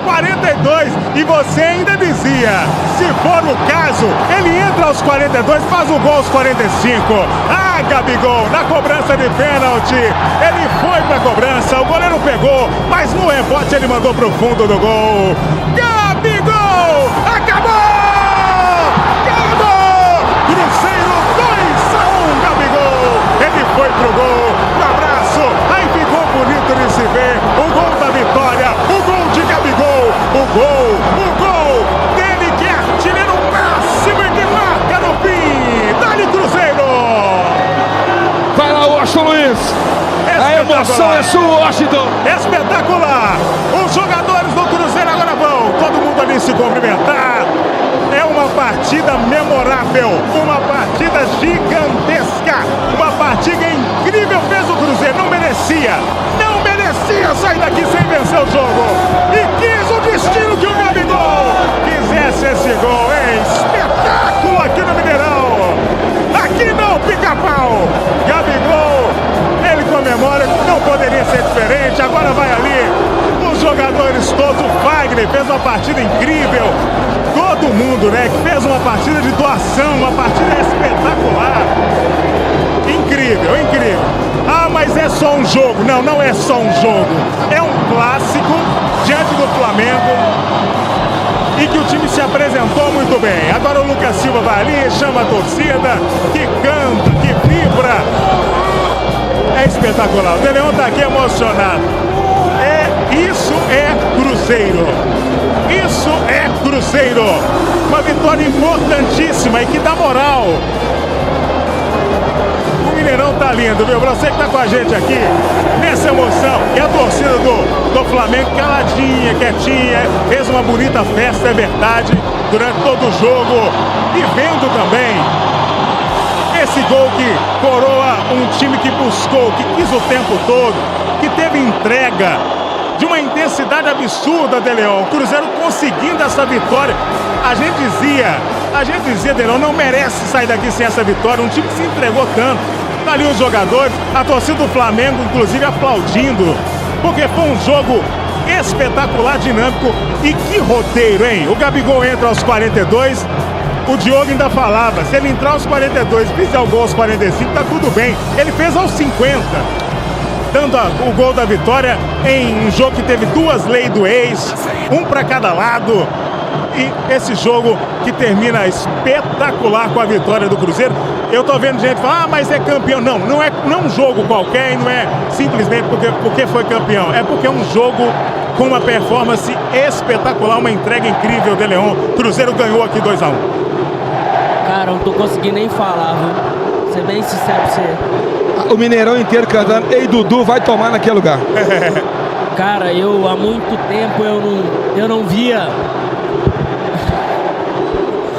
42, e você ainda dizia, se for o caso, ele entra aos 42, faz o gol aos 45. Ah, Gabigol, na cobrança de pênalti, ele foi pra cobrança, o goleiro pegou, mas no rebote ele mandou pro fundo do gol. Gabigol, acabou! Cruzeiro 2-1, Gabigol, ele foi pro gol, um abraço, aí ficou bonito de se ver, o gol da vitória, o gol de Gabigol, o gol dele que é artilheiro máximo e que marca no fim, dá-lhe Cruzeiro! Vai lá, Washington Luiz, a emoção é sua, Washington! Espetacular, os jogadores do Cruzeiro agora vão, todo mundo ali se cumprimentar. É uma partida memorável, uma partida gigantesca, uma partida incrível, fez o Cruzeiro, não merecia sair daqui sem vencer o jogo, e quis o destino que o Gabigol quisesse esse gol, espetáculo aqui no Mineirão, aqui não, Pica-Pau, Gabigol, ele comemora, não poderia ser diferente, agora vai ali, os jogadores todos, o Fagner fez uma partida incrível, todo mundo, né, que fez uma partida de doação, uma partida espetacular. Incrível. Ah, mas é só um jogo. Não, não é só um jogo. É um clássico diante do Flamengo e que o time se apresentou muito bem. Agora o Lucas Silva vai ali, chama a torcida, que canta, que vibra. É espetacular. O De Leon tá aqui emocionado. Isso é Cruzeiro. Isso é Cruzeiro. Uma vitória importantíssima e que dá moral. O Mineirão tá lindo, viu? Pra você que tá com a gente aqui, nessa emoção. E a torcida do Flamengo caladinha, quietinha, fez uma bonita festa, é verdade, durante todo o jogo. E vendo também esse gol que coroa um time que buscou, que quis o tempo todo, que teve entrega de uma intensidade absurda, De Leon. O Cruzeiro conseguindo essa vitória. A gente dizia, De Leon, não merece sair daqui sem essa vitória. Um time que se entregou tanto. Tá ali os jogadores, a torcida do Flamengo, inclusive, aplaudindo. Porque foi um jogo espetacular, dinâmico. E que roteiro, hein? O Gabigol entra aos 42. O Diogo ainda falava, se ele entrar aos 42 e fizer o gol aos 45, tá tudo bem. Ele fez aos 50. Dando o gol da vitória em um jogo que teve duas leis do ex, um para cada lado. E esse jogo que termina espetacular com a vitória do Cruzeiro. Eu tô vendo gente falar, mas é campeão. Não é um jogo qualquer, e não é simplesmente porque foi campeão. É porque é um jogo com uma performance espetacular, uma entrega incrível, De Leon. Cruzeiro ganhou aqui 2-1. Cara, eu não tô conseguindo nem falar, viu? Vou ser bem sincero pra você. O Mineirão inteiro cantando, ei, Dudu, vai tomar naquele lugar. Cara, há muito tempo eu não via.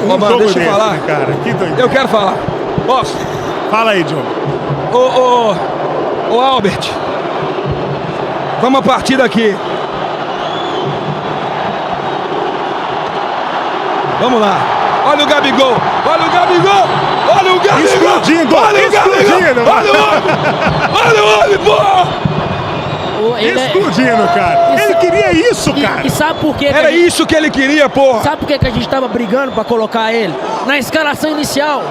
Ô, mano, deixa eu falar. Cara, que doido. Eu quero falar. Posso? Fala aí, Diogo. Ô, Albert. Vamos a partir daqui. Vamos lá. Olha o Gabigol. Olha o Gabigol. Olha o Gabigol. Explodindo. Olha o Gabigol. Olha o homem, porra. Explodindo, cara. Ele queria isso, cara. E sabe por quê? Era isso que ele queria, porra. Sabe por que a gente tava brigando pra colocar ele na escalação inicial?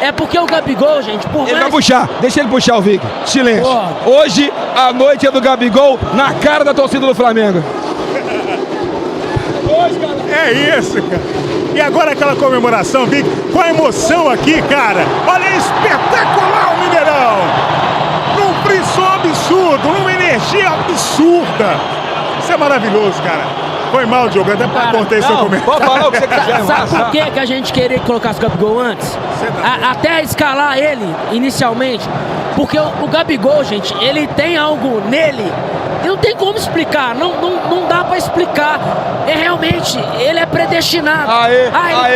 É porque o Gabigol, gente, por Ele mais... vai puxar. Deixa ele puxar o Vig. Silêncio. Porra. Hoje, a noite é do Gabigol na cara da torcida do Flamengo. É isso, cara. E agora aquela comemoração, Vig, com a emoção aqui, cara. Olha, espetacular o Mineirão. Num frisson absurdo, numa energia absurda. Isso é maravilhoso, cara. Foi mal, Diogo, até pra cortar seu comentário. Pode falar o que você quiser. Sabe por que a gente queria que colocasse o Gabigol antes? Até escalar ele inicialmente. Porque o Gabigol, gente, ele tem algo nele. Não tem como explicar, não dá pra explicar. Realmente, ele é predestinado.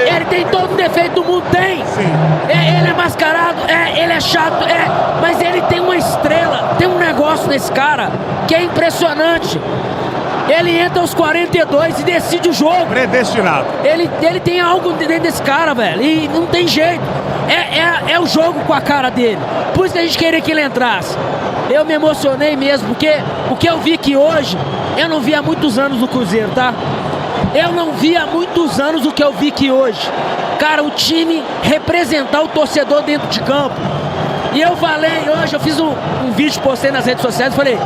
Ele tem todo o defeito do mundo, tem. Sim. Ele é mascarado, ele é chato, mas ele tem uma estrela, tem um negócio nesse cara que é impressionante. Ele entra aos 42 e decide o jogo. Predestinado. Ele tem algo dentro desse cara, velho. E não tem jeito. É o jogo com a cara dele. Por isso que a gente queria que ele entrasse. eu me emocionei mesmo, porque o que eu vi aqui hoje, eu não vi há muitos anos no Cruzeiro, tá? Eu não vi há muitos anos o que eu vi aqui hoje. Cara, o time representar o torcedor dentro de campo. E eu falei hoje, eu fiz um vídeo, postei nas redes sociais, falei,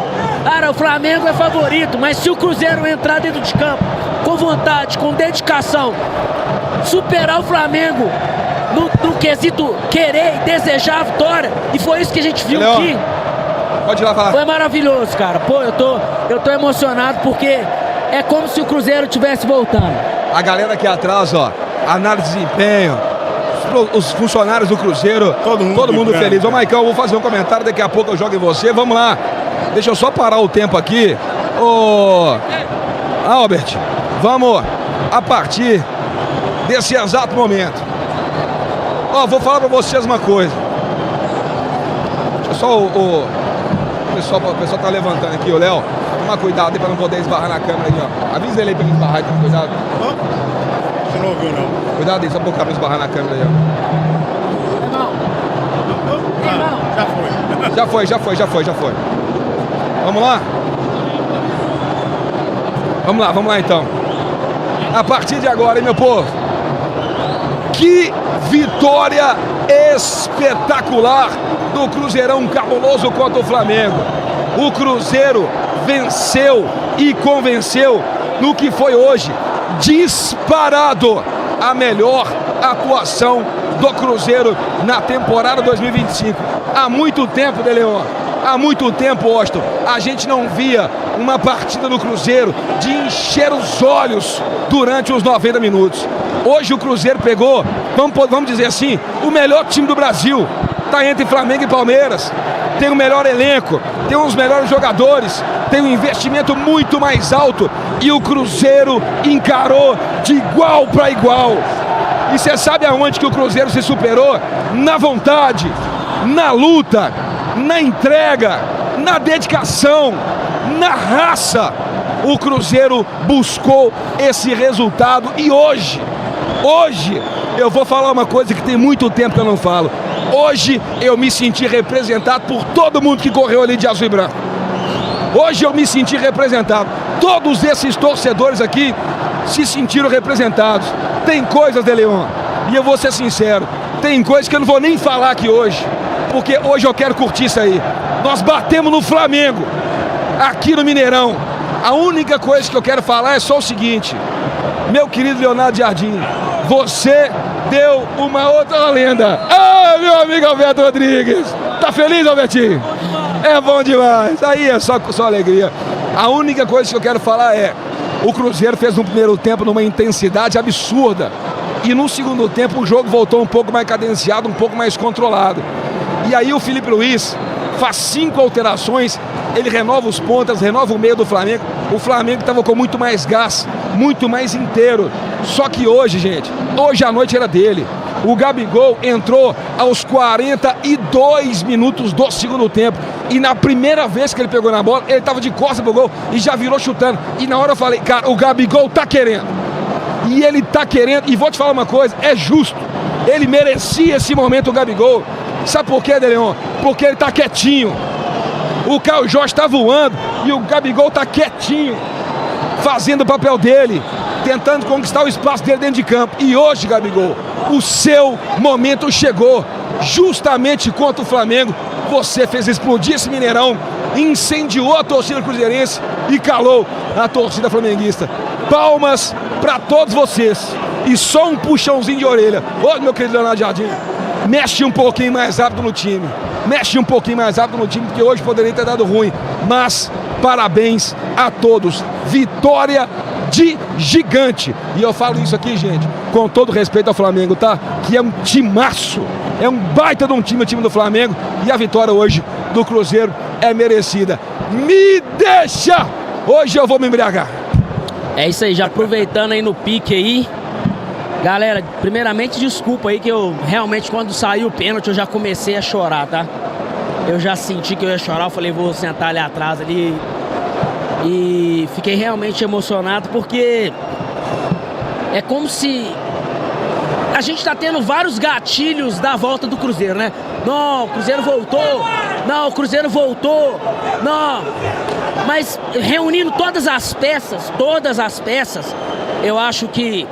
cara, o Flamengo é favorito, mas se o Cruzeiro entrar dentro de campo, com vontade, com dedicação, superar o Flamengo no quesito querer e desejar a vitória, e foi isso que a gente viu aqui. Pode ir lá falar. Foi maravilhoso, cara. Pô, eu tô emocionado porque é como se o Cruzeiro estivesse voltando. A galera aqui atrás, ó, análise de desempenho, os funcionários do Cruzeiro, todo mundo feliz. Ô, Maicão, vou fazer um comentário, daqui a pouco eu jogo em você. Vamos lá. Deixa eu só parar o tempo aqui. Ô, Albert, vamos a partir desse exato momento. Ó, vou falar pra vocês uma coisa. Deixa eu só o pessoal tá levantando aqui, o Léo. Toma cuidado aí pra não poder esbarrar na câmera aí, ó. Avisa ele aí pra ele esbarrar aí, toma cuidado. Você não ouviu, não. Cuidado aí, só pra não esbarrar na câmera aí, ó. Já foi. Vamos lá? Vamos lá então. A partir de agora, hein, meu povo? Que vitória espetacular do Cruzeirão cabuloso contra o Flamengo. O Cruzeiro venceu e convenceu no que foi hoje disparado a melhor atuação do Cruzeiro na temporada 2025. Há muito tempo, De Leon, há muito tempo, Austin, a gente não via uma partida do Cruzeiro de encher os olhos durante os 90 minutos. Hoje o Cruzeiro pegou, vamos dizer assim, o melhor time do Brasil. Está entre Flamengo e Palmeiras. Tem o melhor elenco, tem os melhores jogadores, tem um investimento muito mais alto. E o Cruzeiro encarou de igual para igual. E você sabe aonde que o Cruzeiro se superou? Na vontade, na luta, na entrega, na dedicação, na raça. O Cruzeiro buscou esse resultado e hoje, eu vou falar uma coisa que tem muito tempo que eu não falo. Hoje eu me senti representado por todo mundo que correu ali de azul e branco. Hoje eu me senti representado. Todos esses torcedores aqui se sentiram representados. Tem coisas, De Leon, e eu vou ser sincero, tem coisas que eu não vou nem falar aqui hoje, porque hoje eu quero curtir isso aí. Nós batemos no Flamengo, aqui no Mineirão. A única coisa que eu quero falar é só o seguinte: meu querido Leonardo Jardim, você deu uma outra lenda. Ah, meu amigo Alberto Rodrigues. Tá feliz, Albertinho? É bom demais. Aí é só alegria. A única coisa que eu quero falar é: o Cruzeiro fez no primeiro tempo numa intensidade absurda. E no segundo tempo o jogo voltou um pouco mais cadenciado, um pouco mais controlado. E aí o Felipe Luiz faz 5 alterações, ele renova os pontas, renova o meio do Flamengo. O Flamengo estava com muito mais gás, muito mais inteiro. Só que hoje, gente, hoje a noite era dele. O Gabigol entrou aos 42 minutos do segundo tempo. E na primeira vez que ele pegou na bola, ele estava de costas pro gol e já virou chutando. E na hora eu falei, cara, o Gabigol tá querendo. E ele tá querendo, e vou te falar uma coisa, é justo. Ele merecia esse momento, o Gabigol. Sabe por quê, De Leon? Porque ele tá quietinho. O Caio Jorge tá voando e o Gabigol tá quietinho, fazendo o papel dele, tentando conquistar o espaço dele dentro de campo. E hoje, Gabigol, o seu momento chegou. Justamente contra o Flamengo, você fez explodir esse Mineirão, incendiou a torcida cruzeirense e calou a torcida flamenguista. Palmas para todos vocês. E só um puxãozinho de orelha. Ô, meu querido Leonardo Jardim, mexe um pouquinho mais rápido no time. Mexe um pouquinho mais rápido no time, porque hoje poderia ter dado ruim. Mas parabéns a todos. Vitória de gigante. E eu falo isso aqui, gente, com todo respeito ao Flamengo, tá? Que é um timaço. É um baita de um time, o time do Flamengo. E a vitória hoje do Cruzeiro é merecida. Me deixa! Hoje eu vou me embriagar. É isso aí, já aproveitando aí no pique aí. Galera, primeiramente desculpa aí que eu realmente quando saiu o pênalti eu já comecei a chorar, tá? Eu já senti que eu ia chorar, eu falei, vou sentar ali atrás ali. E fiquei realmente emocionado porque é como se a gente tá tendo vários gatilhos da volta do Cruzeiro, né? Não, o Cruzeiro voltou, não, o Cruzeiro voltou, não. Mas reunindo todas as peças, eu acho que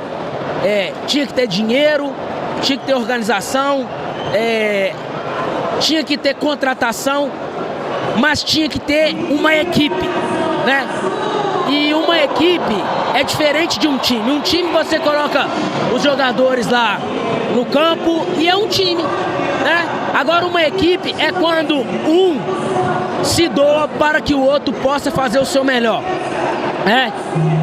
tinha que ter dinheiro, tinha que ter organização, tinha que ter contratação, mas tinha que ter uma equipe, né? E uma equipe é diferente de um time. Um time você coloca os jogadores lá no campo e é um time, né? Agora uma equipe é quando um se doa para que o outro possa fazer o seu melhor.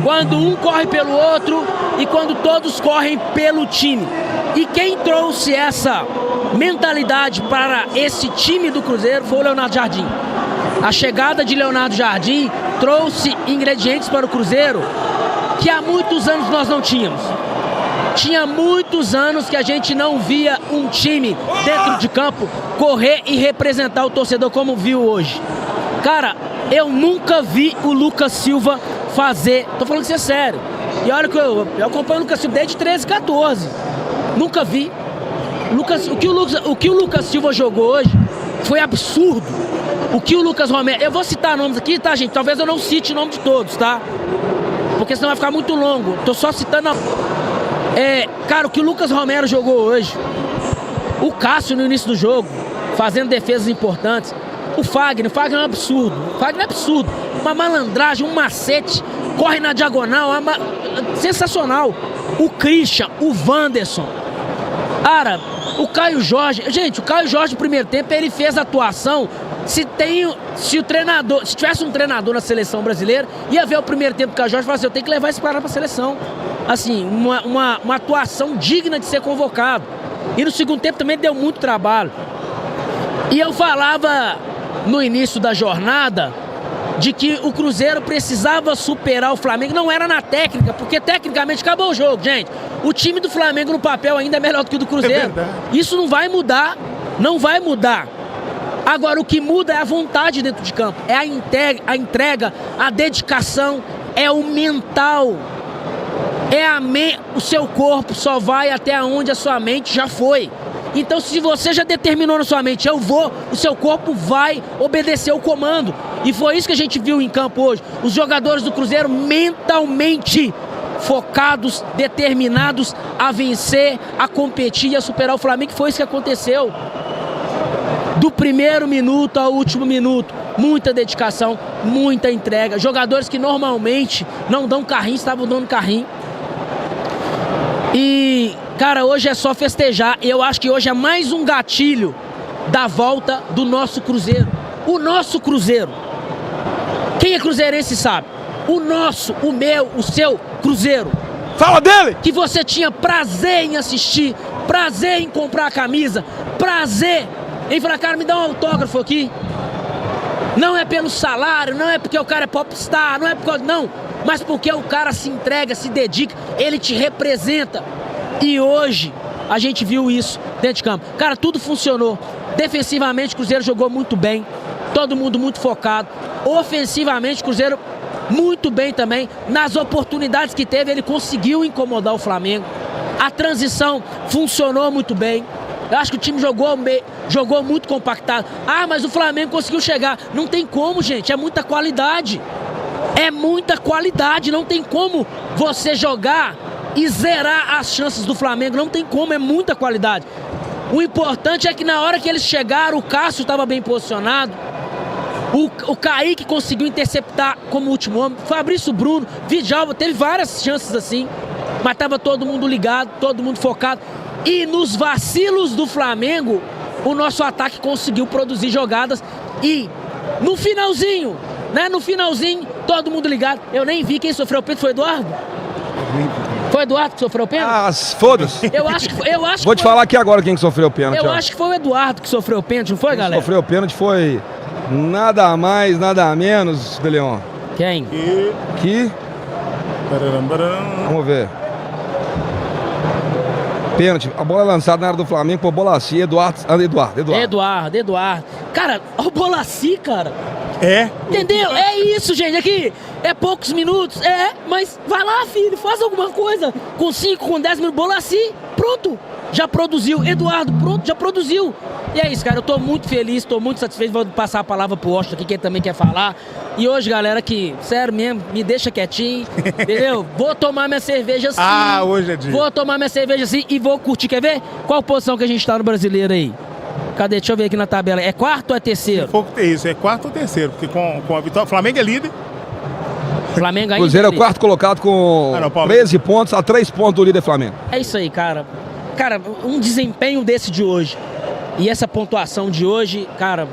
Quando um corre pelo outro e quando todos correm pelo time. E quem trouxe essa mentalidade para esse time do Cruzeiro foi o Leonardo Jardim. A chegada de Leonardo Jardim trouxe ingredientes para o Cruzeiro que há muitos anos nós não tínhamos. Tinha muitos anos que a gente não via um time dentro de campo correr e representar o torcedor como viu hoje. Cara, eu nunca vi o Lucas Silva fazer, tô falando que isso é sério. E olha que eu acompanho o Lucas Silva desde 13, 14. Nunca vi. O que o Lucas Silva jogou hoje foi absurdo. O que o Lucas Romero... Eu vou citar nomes aqui, tá, gente? Talvez eu não cite o nome de todos, tá? Porque senão vai ficar muito longo. Tô só citando... Cara, o que o Lucas Romero jogou hoje, o Cássio no início do jogo, fazendo defesas importantes, o Fagner é um absurdo. O Fagner é absurdo. Uma malandragem, um macete, corre na diagonal, sensacional. O Christian, o Wanderson. Cara, o Caio Jorge... Gente, o Caio Jorge no primeiro tempo, ele fez a atuação... Se tivesse um treinador na seleção brasileira, ia ver o primeiro tempo do Caio Jorge e falar assim, eu tenho que levar esse cara pra seleção. Assim, uma atuação digna de ser convocado. E no segundo tempo também deu muito trabalho. E eu falava no início da jornada de que o Cruzeiro precisava superar o Flamengo. Não era na técnica, porque tecnicamente acabou o jogo, gente. O time do Flamengo no papel ainda é melhor do que o do Cruzeiro. Isso não vai mudar, não vai mudar. Agora, o que muda é a vontade dentro de campo, é a entrega, a dedicação, é o mental. O seu corpo só vai até onde a sua mente já foi. Então, se você já determinou na sua mente, eu vou, o seu corpo vai obedecer o comando. E foi isso que a gente viu em campo hoje. Os jogadores do Cruzeiro mentalmente focados, determinados a vencer, a competir e a superar o Flamengo. Foi isso que aconteceu. Do primeiro minuto ao último minuto, muita dedicação, muita entrega. Jogadores que normalmente não dão carrinho, estavam dando carrinho. E, cara, hoje é só festejar. Eu acho que hoje é mais um gatilho da volta do nosso Cruzeiro. O nosso Cruzeiro. Quem é cruzeirense sabe. O nosso, o meu, o seu Cruzeiro. Fala dele! Que você tinha prazer em assistir, prazer em comprar a camisa, prazer em falar, cara, me dá um autógrafo aqui. Não é pelo salário, não é porque o cara é popstar, não é porque... Não, mas porque o cara se entrega, se dedica, ele te representa. E hoje a gente viu isso dentro de campo. Cara, tudo funcionou. Defensivamente o Cruzeiro jogou muito bem, todo mundo muito focado. Ofensivamente o Cruzeiro muito bem também. Nas oportunidades que teve, ele conseguiu incomodar o Flamengo. A transição funcionou muito bem. Eu acho que o time jogou muito compactado. Ah, mas o Flamengo conseguiu chegar. Não tem como, gente. É muita qualidade. É muita qualidade. Não tem como você jogar e zerar as chances do Flamengo. Não tem como. É muita qualidade. O importante é que na hora que eles chegaram, o Cássio estava bem posicionado. O Kaique conseguiu interceptar como último homem. Fabrício Bruno, Vidal, teve várias chances assim. Mas estava todo mundo ligado, todo mundo focado. E nos vacilos do Flamengo, o nosso ataque conseguiu produzir jogadas. E no finalzinho, né? No finalzinho, todo mundo ligado. Eu nem vi quem sofreu o pênalti, foi o Eduardo? Foi o Eduardo que sofreu o pênalti? Ah, foda-se. Eu acho que Vou te falar aqui agora quem sofreu o pênalti. Eu acho que foi o Eduardo que sofreu o pênalti, não foi, quem galera? Sofreu o pênalti foi nada mais, nada menos, De Leon. Quem? Que? Vamos ver. Pênalti, a bola é lançada na área do Flamengo por Bolaci, Eduardo. Cara, o Bolaci, cara. É. Entendeu? É isso, gente. Aqui é poucos minutos. Mas vai lá, filho, faz alguma coisa. Com 5, com 10 minutos, Bolaci, pronto. pronto, já produziu. Eduardo, pronto, já produziu. E é isso, cara, eu tô muito feliz, tô muito satisfeito. Vou passar a palavra pro Washington aqui, que ele também quer falar. E hoje, galera, sério mesmo, me deixa quietinho, entendeu? Vou tomar minha cerveja assim. Hoje é dia. Vou tomar minha cerveja assim e vou curtir. Quer ver? Qual posição que a gente tá no Brasileiro aí? Cadê? Deixa eu ver aqui na tabela. É quarto ou é terceiro? Isso, é quarto ou terceiro, porque com a vitória, o Flamengo é líder. Flamengo ainda. Cruzeiro é o quarto colocado com 13 pontos, a 3 pontos do líder Flamengo. É isso aí, cara. Cara, um desempenho desse de hoje e essa pontuação de hoje, cara,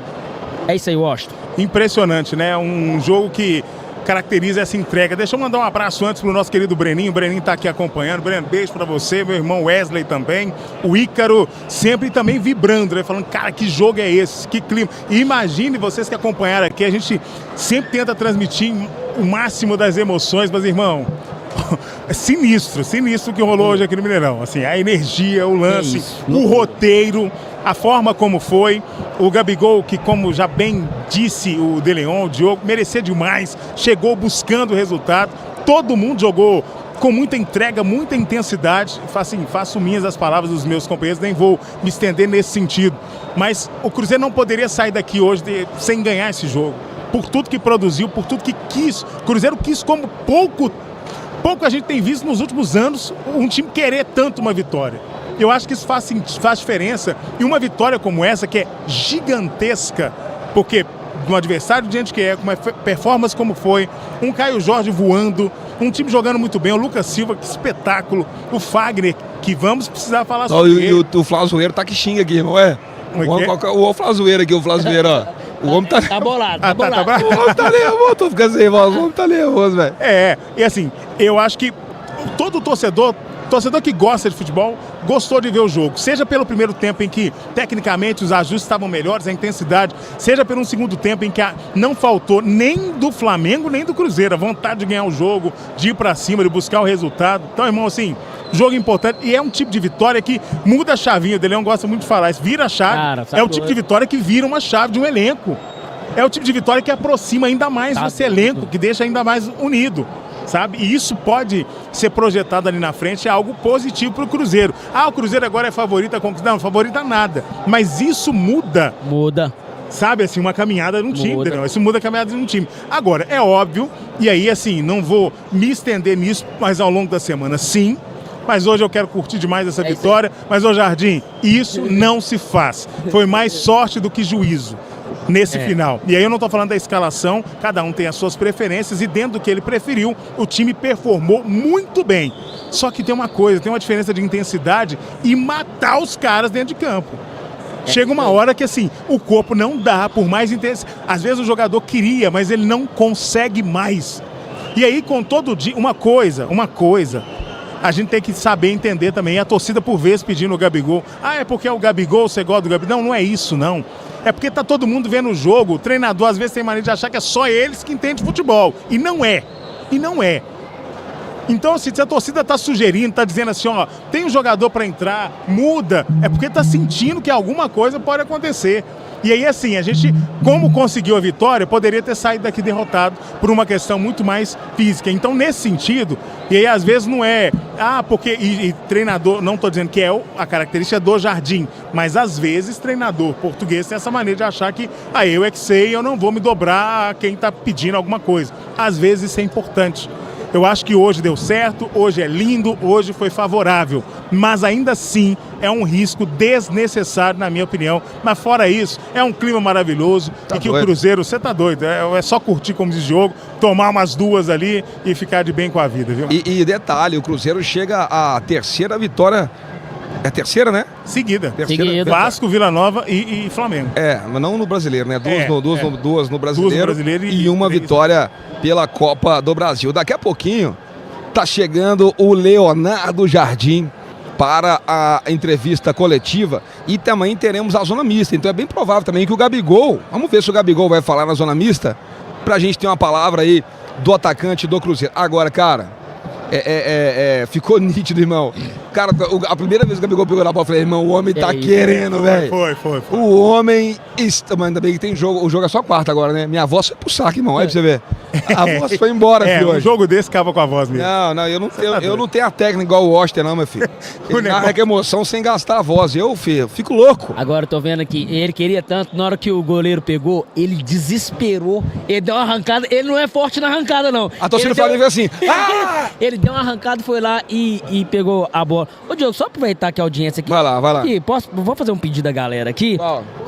é isso aí, Washington. Impressionante, né? Um jogo que caracteriza essa entrega. Deixa eu mandar um abraço antes pro nosso querido Breninho. O Breninho tá aqui acompanhando. Breno, beijo pra você, meu irmão Wesley também. O Ícaro sempre também vibrando, né? Falando, cara, que jogo é esse? Que clima. E imagine vocês que acompanharam aqui, a gente sempre tenta transmitir o máximo das emoções, mas, irmão, é sinistro o que rolou hoje aqui no Mineirão. Assim, a energia, o lance, o roteiro, a forma como foi. O Gabigol, que como já bem disse o De Leon, o Diogo, merecia demais, chegou buscando o resultado. Todo mundo jogou com muita entrega, muita intensidade. Faço minhas as palavras dos meus companheiros, nem vou me estender nesse sentido. Mas o Cruzeiro não poderia sair daqui hoje sem ganhar esse jogo. Por tudo que produziu, por tudo que quis. O Cruzeiro quis como pouco a gente tem visto nos últimos anos um time querer tanto uma vitória. Eu acho que isso faz diferença. E uma vitória como essa, que é gigantesca, porque um adversário diante que é, com uma performance como foi, um Caio Jorge voando, um time jogando muito bem, o Lucas Silva, que espetáculo, o Fagner, que vamos precisar falar sobre ele. E o Flazoeiro tá que xinga aqui, não é? O Flazoeiro aqui, o Flazoeiro, ó. O homem tá bolado, tá bolado. O homem tá nervoso, tô ficando sem voz, o homem tá nervoso, velho. E assim, eu acho que todo torcedor que gosta de futebol, gostou de ver o jogo. Seja pelo primeiro tempo em que, tecnicamente, os ajustes estavam melhores, a intensidade, seja pelo segundo tempo em que não faltou nem do Flamengo, nem do Cruzeiro, a vontade de ganhar o jogo, de ir pra cima, de buscar o resultado. Então, irmão, assim, jogo importante. E é um tipo de vitória que muda a chavinha. O De Leon gosta muito de falar isso. Vira a chave. Cara, é o tipo de vitória que vira uma chave de um elenco. É o tipo de vitória que aproxima ainda mais esse elenco, que deixa ainda mais unido. Sabe? E isso pode ser projetado ali na frente, é algo positivo para o Cruzeiro. O Cruzeiro agora é favorito a conquistar. Não, favorito a nada. Mas isso muda. Sabe, assim, uma caminhada num time. Não, isso muda a caminhada de um time. Agora, é óbvio, e aí, assim, não vou me estender nisso, mas ao longo da semana, sim. Mas hoje eu quero curtir demais essa vitória. Mas, ô Jardim, isso não se faz. Foi mais sorte do que juízo nesse final. E aí eu não estou falando da escalação, cada um tem as suas preferências e dentro do que ele preferiu, o time performou muito bem. Só que tem uma coisa, tem uma diferença de intensidade e matar os caras dentro de campo. Chega uma hora que assim, o corpo não dá, por mais intenso. Às vezes o jogador queria, mas ele não consegue mais. E aí com todo dia, uma coisa, a gente tem que saber entender também. A torcida por vezes pedindo o Gabigol. É porque é o Gabigol, você gosta do Gabigol. Não é isso, não. É porque tá todo mundo vendo o jogo. O treinador às vezes tem mania de achar que é só eles que entendem futebol. E não é. Então, se a torcida tá sugerindo, tá dizendo assim, ó, tem um jogador para entrar, muda, é porque tá sentindo que alguma coisa pode acontecer. E aí, assim, a gente, como conseguiu a vitória, poderia ter saído daqui derrotado por uma questão muito mais física. Então, nesse sentido, e aí às vezes não é, porque, e treinador, não tô dizendo que é a característica do Jardim, mas às vezes treinador português tem essa maneira de achar que, eu é que sei, eu não vou me dobrar a quem tá pedindo alguma coisa. Às vezes isso é importante. Eu acho que hoje deu certo, hoje é lindo, hoje foi favorável. Mas ainda assim é um risco desnecessário, na minha opinião. Mas fora isso, é um clima maravilhoso. Tá, e que doido. O Cruzeiro, você tá doido, é só curtir como diz o jogo, tomar umas duas ali e ficar de bem com a vida, viu? E detalhe, o Cruzeiro chega à terceira vitória. É a terceira, né? Seguida. Vasco, Vila Nova e Flamengo. Mas não no brasileiro, né? Duas no brasileiro e uma vitória pela Copa do Brasil. Daqui a pouquinho tá chegando o Leonardo Jardim para a entrevista coletiva e também teremos a zona mista. Então é bem provável também que o Gabigol, vamos ver se o Gabigol vai falar na zona mista, pra gente ter uma palavra aí do atacante do Cruzeiro. Agora, cara, ficou nítido, irmão. Cara, a primeira vez que o Gabigol pegou na bola, eu falei, irmão, o homem tá querendo, velho. Foi. O homem... Mas ainda bem que tem jogo. O jogo é só quarta agora, né? Minha voz foi pro saco, irmão. Aí pra você ver. A voz foi embora, filho, hoje. Um jogo desse acaba com a voz mesmo. Não, eu não tenho a técnica igual o Washington, não, meu filho. Ele narra com emoção sem gastar a voz. Eu, filho, fico louco. Agora eu tô vendo aqui, ele queria tanto, na hora que o goleiro pegou, ele desesperou. Ele deu uma arrancada, ele não é forte na arrancada, não. A torcida do Flamengo veio assim. Ele deu uma arrancada, foi lá e pegou a bola. Ô, Diogo, só aproveitar que a audiência aqui. Vai lá. Aqui, vou fazer um pedido da galera aqui.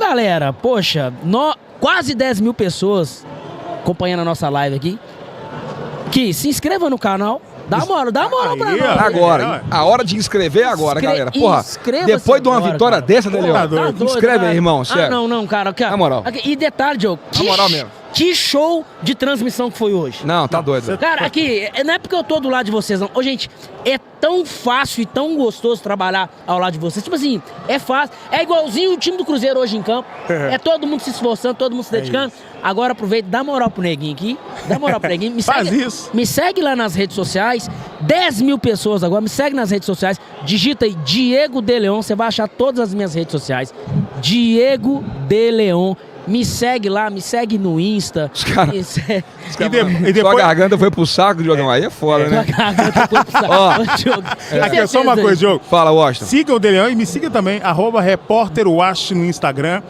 Galera, poxa, quase 10 mil pessoas acompanhando a nossa live aqui. Que se inscreva no canal. Dá uma moral pra nós. Agora, a hora de inscrever é agora, galera. Porra, depois de uma vitória dessa, Deleon, inscreve aí, irmão, sério. Não, cara. Na moral. E detalhe, Diogo. Na moral mesmo. Que show de transmissão que foi hoje. Não, tá doido. Cara, aqui, não é porque eu tô do lado de vocês, não. Ô, gente, é tão fácil e tão gostoso trabalhar ao lado de vocês. Tipo assim, é fácil. É igualzinho o time do Cruzeiro hoje em campo. É todo mundo se esforçando, todo mundo se dedicando. Agora aproveita, dá moral pro Neguinho aqui. Dá moral pro Neguinho. Faz isso. Me segue lá nas redes sociais. 10 mil pessoas agora. Me segue nas redes sociais. Digita aí Diego De Leon. Você vai achar todas as minhas redes sociais. Diego De Leon. Me segue lá, me segue no Insta. E depois... Sua garganta foi pro saco, Diogão. Aí é foda, né? Sua garganta foi pro saco. Aqui é só uma coisa, Diogo. Fala, Washington. Siga o Deleon e me siga também, @repórterwash no Instagram,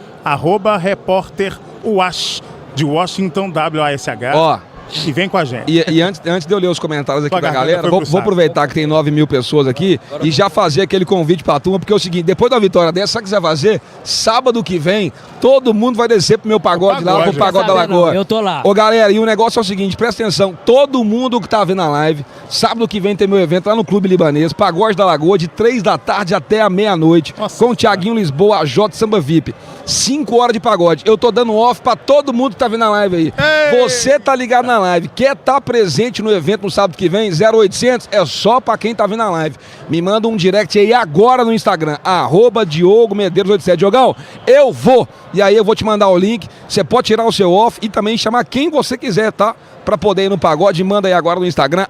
@repórterwash de Washington, WASH. Ó. E vem com a gente. E antes de eu ler os comentários aqui da galera, vou aproveitar que tem 9 mil pessoas aqui e já fazer aquele convite pra turma, porque é o seguinte, depois da vitória dessa, sabe o que você vai fazer? Sábado que vem, todo mundo vai descer pro meu pagode lá, pro Pagode da Lagoa. Eu tô lá. Ô, galera, e o negócio é o seguinte, presta atenção, todo mundo que tá vendo a live, sábado que vem tem meu evento lá no Clube Libanês, Pagode da Lagoa, de 3 da tarde até a meia-noite, com o Thiaguinho Lisboa, AJ Samba VIP. 5 horas de pagode. Eu tô dando off pra todo mundo que tá vendo a live aí. Ei! Você tá ligado na live, quer estar presente no evento no sábado que vem, 0800, é só pra quem tá vendo a live. Me manda um direct aí agora no Instagram, @DiogoMedeiros87. Diogão, eu vou. E aí eu vou te mandar o link, você pode tirar o seu off e também chamar quem você quiser, tá? Pra poder ir no pagode, manda aí agora no Instagram,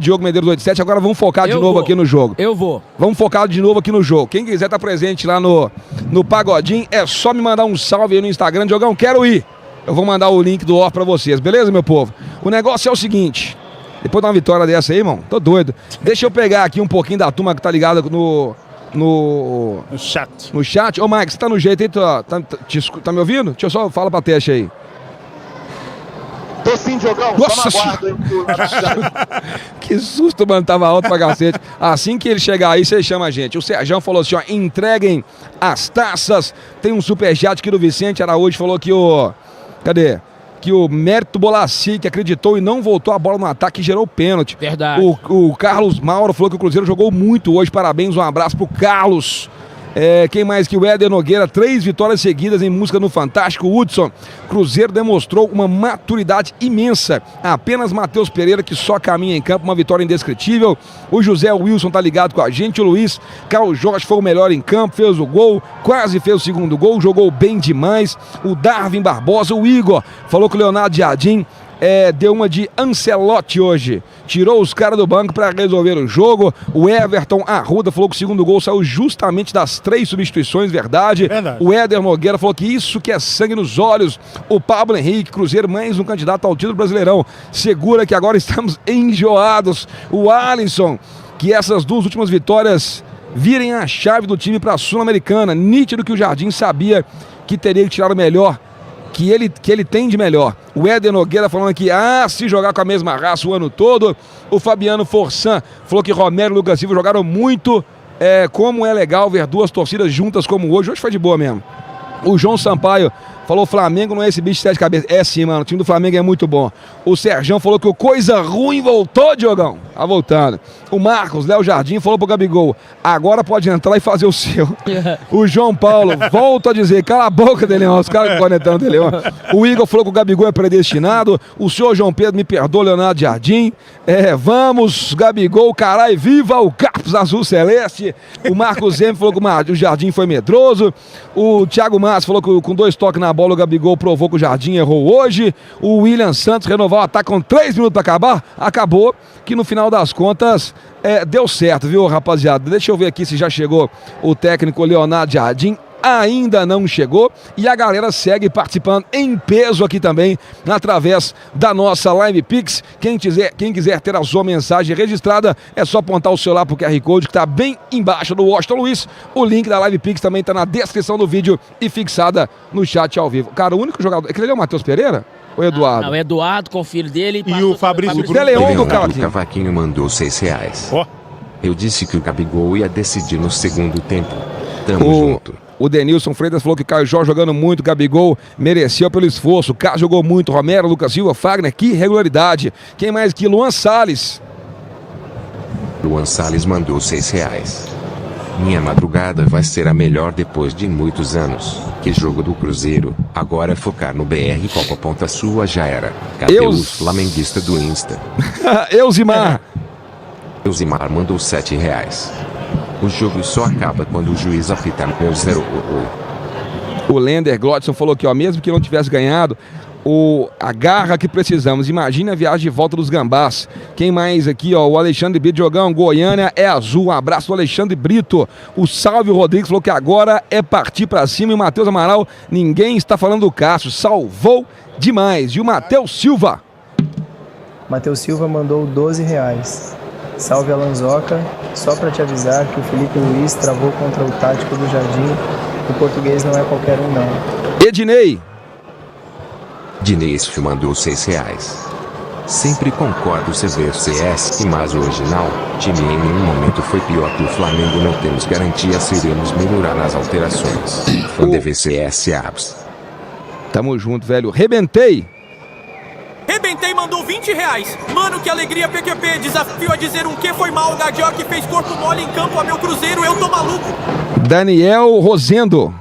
@DiogoMedeiros87. Agora vamos focar de novo aqui no jogo. Eu vou. Vamos focar de novo aqui no jogo. Quem quiser estar presente lá no Pagodinho, é só me mandar um salve aí no Instagram. Diogão, quero ir. Eu vou mandar o link do off pra vocês, beleza, meu povo? O negócio é o seguinte, depois de uma vitória dessa aí, irmão, tô doido. Deixa eu pegar aqui um pouquinho da turma que tá ligada no chat. No chat. Ô, Mike, você tá no jeito aí? Tá me ouvindo? Deixa eu só falar pra teste aí. Tô sim, Diogão. Nossa, só na guarda, hein? Que susto, mano. Tava alto pra cacete. Assim que ele chegar aí, você chama a gente. O Serjão falou assim, ó, entreguem as taças. Tem um superchat aqui do Vicente Araújo, falou que cadê? Que o Mérito Bolassi, que acreditou e não voltou a bola no ataque, gerou pênalti. Verdade. O Carlos Mauro falou que o Cruzeiro jogou muito hoje. Parabéns, um abraço pro Carlos. Quem mais que o Éder Nogueira, 3 vitórias seguidas em música no Fantástico. Hudson, Cruzeiro demonstrou uma maturidade imensa. Apenas Matheus Pereira, que só caminha em campo, uma vitória indescritível. O José Wilson tá ligado com a gente. O Luiz Carlos Jorge foi o melhor em campo, fez o gol, quase fez o segundo gol, jogou bem demais. O Darwin Barbosa, o Igor, falou que o Leonardo Jardim deu uma de Ancelotti hoje. Tirou os caras do banco para resolver o jogo. O Everton Arruda falou que o segundo gol saiu justamente das 3 substituições, verdade. O Éder Nogueira falou que isso que é sangue nos olhos. O Pablo Henrique, Cruzeiro, mais um candidato ao título Brasileirão. Segura que agora estamos enjoados. O Alisson, que essas 2 últimas vitórias virem a chave do time para a Sul-Americana. Nítido que o Jardim sabia que teria que tirar o melhor que ele tem de melhor. O Éder Nogueira falando aqui, se jogar com a mesma raça o ano todo. O Fabiano Forçan falou que Romero e Lucas Silva jogaram muito. Como é legal ver 2 torcidas juntas como hoje. Hoje foi de boa mesmo. O João Sampaio falou, Flamengo não é esse bicho de 7 cabeças. É sim, mano, o time do Flamengo é muito bom. O Serjão falou que o coisa ruim voltou, Diogão. Tá voltando. O Marcos, Léo Jardim, falou pro Gabigol, agora pode entrar e fazer o seu. O João Paulo, volta a dizer, cala a boca, Deleon, os caras conectando o Deleon. O Igor falou que o Gabigol é predestinado. O senhor João Pedro, me perdoa, Leonardo Jardim. Vamos, Gabigol, caralho, viva o Carpos Azul Celeste. O Marcos Zeme falou que o Jardim foi medroso. O Thiago Massa falou que com 2 toques na bola, o Gabigol provou que o Jardim errou hoje. O William Santos renovou o ataque com 3 minutos para acabar. Acabou que no final das contas deu certo, viu, rapaziada? Deixa eu ver aqui se já chegou o técnico Leonardo Jardim. Ainda não chegou e a galera segue participando em peso aqui também através da nossa Live Pix. Quem quiser ter a sua mensagem registrada é só apontar o celular pro QR Code que está bem embaixo do Washington Luiz. O link da Live Pix também está na descrição do vídeo e fixada no chat ao vivo. Cara, o único jogador... Aquele ali é o Matheus Pereira? Ou Eduardo? Não, o Eduardo com o filho dele. E o Fabrício Bruno. Leão do Cavaquinho mandou R$6. Oh. Eu disse que o Gabigol ia decidir no segundo tempo. Tamo junto. O Denilson Freitas falou que Caio Jorge jogando muito, Gabigol mereceu pelo esforço. O Carlos jogou muito, Romero, Lucas Silva, Fagner, que regularidade. Quem mais aqui? Luan Salles. Luan Salles mandou R$6. Minha madrugada vai ser a melhor depois de muitos anos. Que jogo do Cruzeiro, agora focar no BR Copa Ponta Sua já era. Cadê os flamenguistas do Insta? Elzimar. Elzimar mandou R$7. O jogo só acaba quando o juiz apita no 0. O Lender Glodson falou que, ó, mesmo que não tivesse ganhado, a garra que precisamos. Imagina a viagem de volta dos Gambás. Quem mais aqui, ó? O Alexandre Brito, Jogão, Goiânia é azul. Um abraço do Alexandre Brito. O Salve Rodrigues falou que agora é partir pra cima. E o Matheus Amaral, ninguém está falando do Cássio. Salvou demais. E o Matheus Silva? Matheus Silva mandou R$12. Salve Alanzoca, só para te avisar que o Felipe Luiz travou contra o tático do Jardim. O português não é qualquer um, não. Ednei. Dinês mandou R$6. Sempre concordo se ver CS, mas hoje não. Time em nenhum momento foi pior que o Flamengo. Não temos garantia, seremos melhorar nas alterações. Fã de VCS Abs. Tamo junto, velho. Rebentei. Rebentei mandou R$20. Mano, que alegria, PQP. Desafio a dizer um que foi mal. O Gadioc fez corpo mole em campo a meu Cruzeiro. Eu tô maluco. Daniel Rosendo.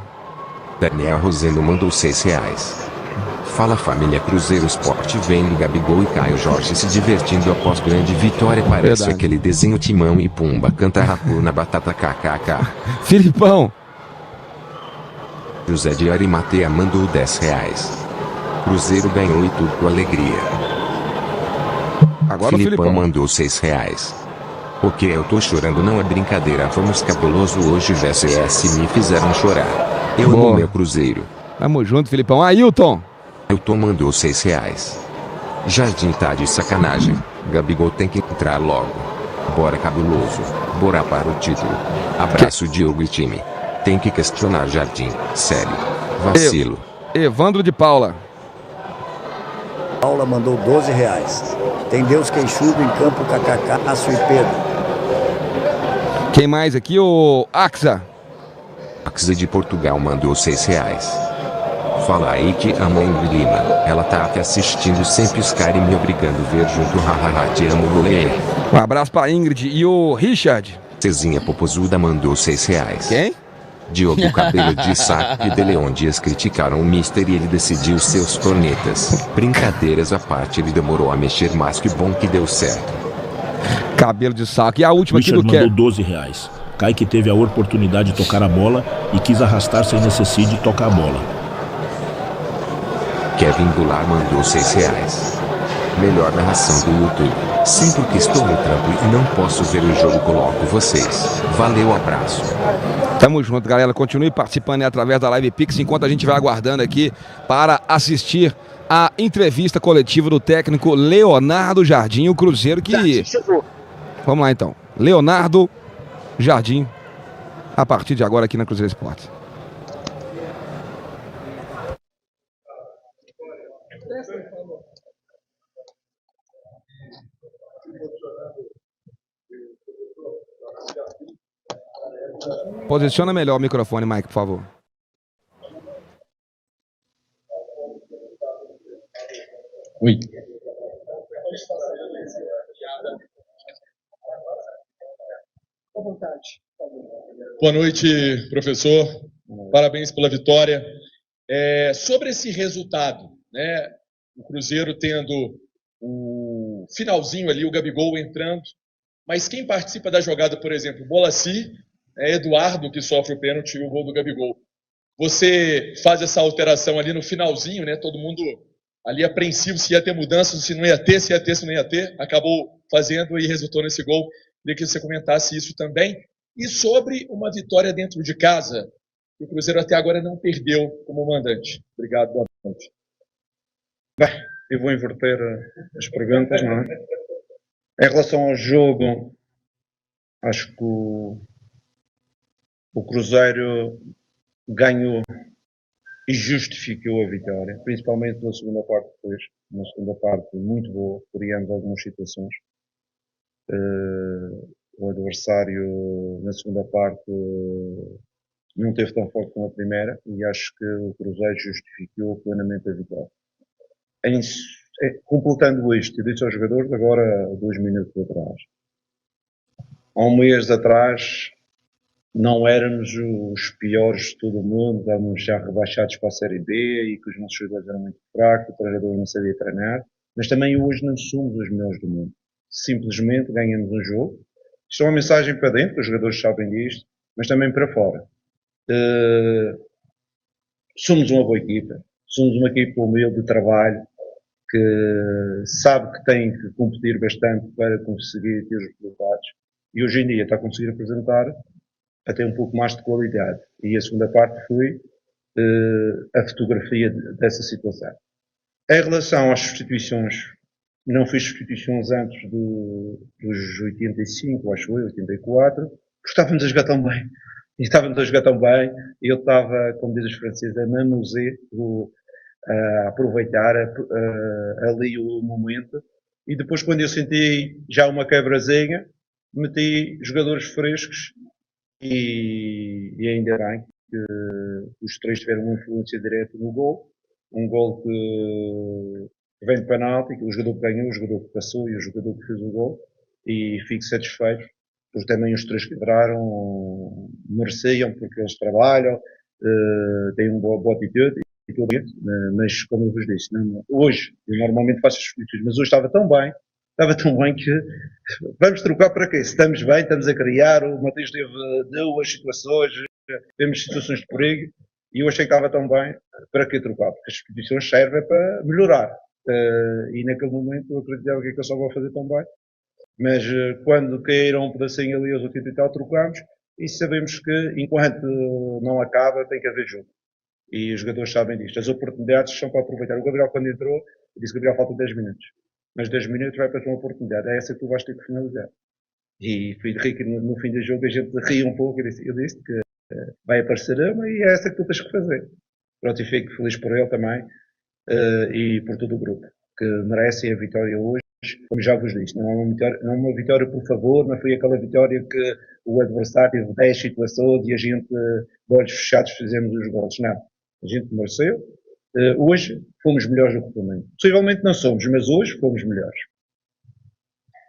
Daniel Rosendo mandou R$6. Fala família Cruzeiro Sport, vendo Gabigol e Caio Jorge se divertindo após grande vitória. Parece aquele desenho Timão e Pumba canta rapu na batata kkk. Filipão. José de Arimatea mandou R$10. Cruzeiro ganhou e tudo com alegria. Agora Filipão mandou R$6. Porque eu tô chorando, não é brincadeira. Fomos cabuloso hoje, VCS me fizeram chorar. Eu amo meu Cruzeiro. Tamo junto, Filipão. Ailton. Ailton mandou R$6. Jardim tá de sacanagem. Gabigol tem que entrar logo. Bora cabuloso. Bora para o título. Abraço Diogo e time. Tem que questionar Jardim. Sério. Vacilo. Evandro de Paula. Paula mandou R$12. Tem Deus quem chuva em campo, kkk, Aço e Pedro. Quem mais aqui? O Axa. Axa de Portugal mandou R$6. Fala aí que amo a Ingrid Lima. Ela tá aqui assistindo sem piscar e me obrigando a ver junto. Hahaha, te amo, Lulê. Um abraço pra Ingrid. E o Richard? Cezinha Popozuda mandou R$6. Quem? Diogo Cabelo de Saco e de Leon Dias criticaram o Mister e ele decidiu seus cornetas. Brincadeiras à parte, ele demorou a mexer, mas que bom que deu certo. Cabelo de Saco. E a última aqui do Richard mandou R$12. Kaique teve a oportunidade de tocar a bola e quis arrastar sem necessidade de tocar a bola. Kevin Goulart mandou R$6. Melhor narração do YouTube. Sempre que estou no trampo e não posso ver o jogo, coloco vocês. Valeu, abraço. Tamo junto, galera. Continue participando aí através da Live Pix, enquanto a gente vai aguardando aqui para assistir a entrevista coletiva do técnico Leonardo Jardim, o Cruzeiro que... Vamos lá então. Leonardo Jardim, a partir de agora aqui na Cruzeiro Esporte. Posiciona melhor o microfone, Mike, por favor. Oi. Boa noite, professor. Parabéns pela vitória. Sobre esse resultado, né? O Cruzeiro tendo o finalzinho ali, o Gabigol entrando, mas quem participa da jogada, por exemplo, Bolassi, Eduardo, que sofre o pênalti e o gol do Gabigol. você faz essa alteração ali no finalzinho, né? Todo mundo ali apreensivo se ia ter mudanças, se não ia ter, se ia ter, se não ia ter. Acabou fazendo e resultou nesse gol. Queria que você comentasse isso também. E sobre uma vitória dentro de casa, que o Cruzeiro até agora não perdeu como mandante. Obrigado, boa noite. Bem, eu vou inverter as perguntas, não é? Em relação ao jogo, acho que o Cruzeiro ganhou e justificou a vitória, principalmente na segunda parte depois. Uma segunda parte muito boa, criando algumas situações. O adversário na segunda parte não teve tão forte como a primeira e acho que o Cruzeiro justificou plenamente a vitória. Completando isto, eu disse aos jogadores agora 2 minutos atrás. Há um mês atrás não éramos os piores de todo o mundo, estávamos já rebaixados para a Série B e que os nossos jogadores eram muito fracos, o treinador não sabia treinar, mas também hoje não somos os melhores do mundo. Simplesmente ganhamos um jogo. Isto é uma mensagem para dentro, os jogadores sabem disto, mas também para fora. Somos uma boa equipa, somos uma equipa humilde de trabalho, que sabe que tem que competir bastante para conseguir ter os resultados e hoje em dia está a conseguir apresentar até um pouco mais de qualidade. E a segunda parte foi a fotografia dessa situação. Em relação às substituições, não fiz substituições antes dos 85, acho eu, 84, porque estávamos a jogar tão bem. E estávamos a jogar tão bem, e eu estava, como diz os franceses, a manusear, a aproveitar ali o momento. E depois, quando eu senti já uma quebrazinha, meti jogadores frescos e ainda bem que os três tiveram uma influência direta no gol. Um gol que vem de penalti, que o jogador que ganhou, o jogador que passou e o jogador que fez o gol. E fico satisfeito, porque também os três quebraram, mereciam, porque eles trabalham, têm uma boa atitude. Mas como eu vos disse, hoje eu normalmente faço as substituições, mas hoje estava tão bem que vamos trocar para quê? Se estamos bem, estamos a criar, o Matheus teve 2 situações, temos situações de perigo e eu achei que estava tão bem, para que trocar? Porque as substituições servem para melhorar e naquele momento eu acreditava que eu só vou fazer tão bem, mas quando caíram um pedacinho ali aos 80 e tal, trocamos e sabemos que enquanto não acaba tem que haver jogo. E os jogadores sabem disto. As oportunidades são para aproveitar. O Gabriel, quando entrou, disse que Gabriel faltam 10 minutos. Mas 10 minutos vai para uma oportunidade. É essa que tu vais ter que finalizar. E fui de rir que no fim do jogo a gente ria um pouco. Eu disse que vai aparecer uma e é essa que tu tens que fazer. Pronto, e fico feliz por ele também e por todo o grupo, que merecem a vitória hoje. Como já vos disse, não é uma vitória por favor, não foi aquela vitória que o adversário teve 10 situações e a gente, de olhos fechados, fizemos os gols. Não. A gente mereceu. Hoje fomos melhores do que o Flamengo. Possivelmente não somos, mas hoje fomos melhores.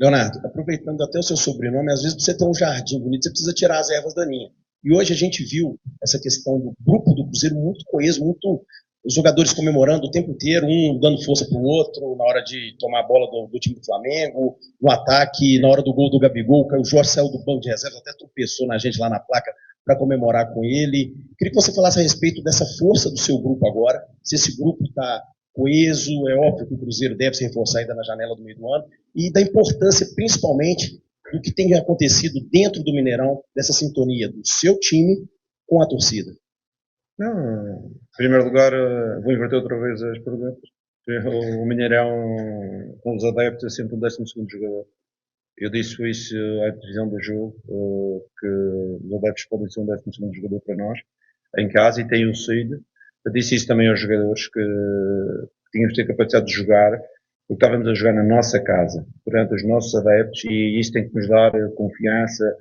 Leonardo, aproveitando até o seu sobrenome, às vezes você tem um jardim bonito, você precisa tirar as ervas daninhas. E hoje a gente viu essa questão do grupo do Cruzeiro muito coeso, muito os jogadores comemorando o tempo inteiro, um dando força para o outro, na hora de tomar a bola do time do Flamengo, no ataque, na hora do gol do Gabigol, o Jorge saiu do banco de reserva, até tropeçou na gente lá na placa para comemorar com ele. Queria que você falasse a respeito dessa força do seu grupo agora, se esse grupo está coeso, é óbvio que o Cruzeiro deve se reforçar ainda na janela do meio do ano, e da importância, principalmente, do que tem acontecido dentro do Mineirão, dessa sintonia do seu time com a torcida. Não, em primeiro lugar, vou inverter outra vez as perguntas. O Mineirão, com os adeptos, é sempre o 12º jogador. Eu disse isso à divisão do jogo, que os adeptos podem ser um 12º jogador para nós, em casa, e tem o Cid. Eu disse isso também aos jogadores, que tínhamos de ter capacidade de jogar, porque estávamos a jogar na nossa casa, perante os nossos adeptos, e isso tem que nos dar confiança,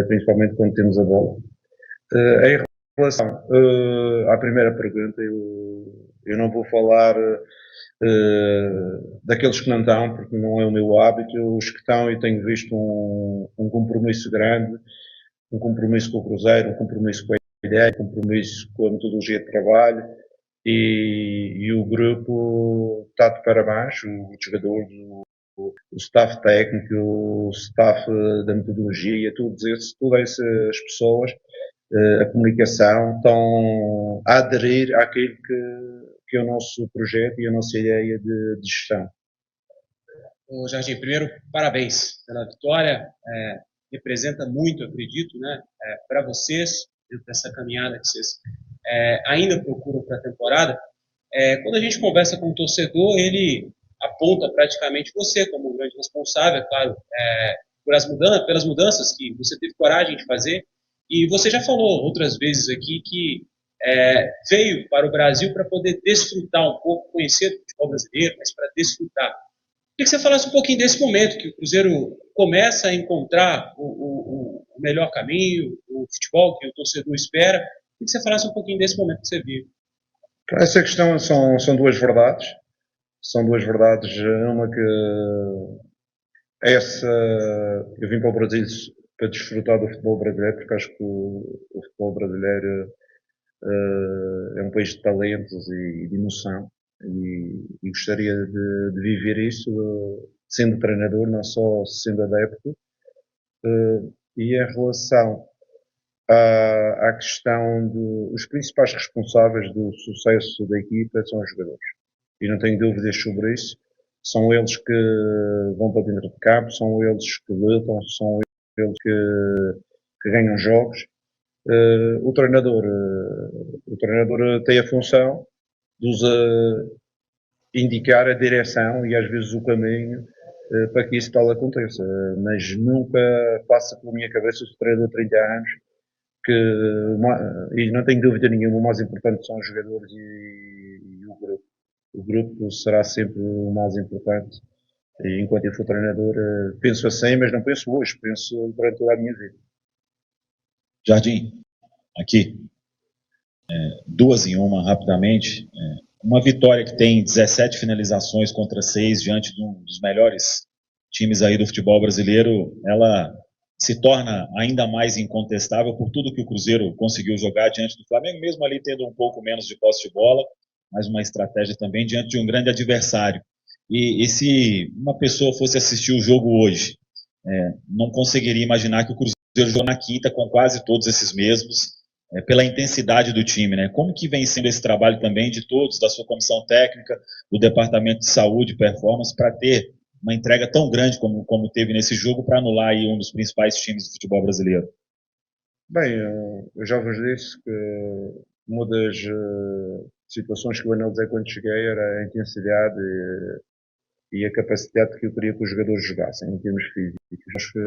principalmente quando temos a bola. Em relação à primeira pergunta, eu não vou falar daqueles que não estão, porque não é o meu hábito. Os que estão, eu tenho visto um compromisso grande, um compromisso com o Cruzeiro, um compromisso com a ideia, um compromisso com a metodologia de trabalho, e o grupo está de parabéns, os jogadores, o staff técnico, o staff da metodologia, todas essas pessoas a comunicação, estão a aderir àquilo que é o nosso projeto e a nossa ideia de gestão. Ô Jardim, primeiro, parabéns pela vitória. Representa muito, acredito, né, para vocês, dentro dessa caminhada que vocês ainda procuram para a temporada. Quando a gente conversa com o torcedor, ele aponta praticamente você como um grande responsável, é claro, pelas mudanças que você teve coragem de fazer. E você já falou outras vezes aqui que veio para o Brasil para poder desfrutar um pouco, conhecer o futebol brasileiro, mas para desfrutar. Queria que você falasse um pouquinho desse momento que o Cruzeiro começa a encontrar o melhor caminho, o futebol que o torcedor espera. Queria que você falasse um pouquinho desse momento que você vive. Essa questão são duas verdades. São duas verdades. Uma que eu vim para o Brasil para desfrutar do futebol brasileiro, porque acho que o futebol brasileiro é um país de talentos e de emoção. E gostaria de viver isso sendo treinador, não só sendo adepto. E em relação à questão os principais responsáveis do sucesso da equipa são os jogadores. E não tenho dúvidas sobre isso. São eles que vão para dentro de campo, são eles que lutam, são eles que ganham jogos. O treinador tem a função de indicar a direção e às vezes o caminho para que isso tal aconteça, mas nunca passa pela minha cabeça, o treinador de 30 anos, e não tenho dúvida nenhuma, o mais importante são os jogadores e o grupo. O grupo será sempre o mais importante, e enquanto eu for treinador penso assim, mas não penso hoje, penso durante toda a minha vida. Jardim, aqui, 2 em 1 rapidamente. Uma vitória que tem 17 finalizações contra 6 diante de um dos melhores times aí do futebol brasileiro, ela se torna ainda mais incontestável por tudo que o Cruzeiro conseguiu jogar diante do Flamengo, mesmo ali tendo um pouco menos de posse de bola, mas uma estratégia também diante de um grande adversário. E se uma pessoa fosse assistir o jogo hoje, não conseguiria imaginar que o Cruzeiro jogou na quinta com quase todos esses mesmos, pela intensidade do time, né? Como que vem sendo esse trabalho também de todos, da sua comissão técnica, do departamento de saúde e performance, para ter uma entrega tão grande como teve nesse jogo, para anular aí um dos principais times do futebol brasileiro? Bem, eu já vos disse que uma das situações que eu analisei quando cheguei era a intensidade e a capacidade que eu queria que os jogadores jogassem em termos físicos. Acho que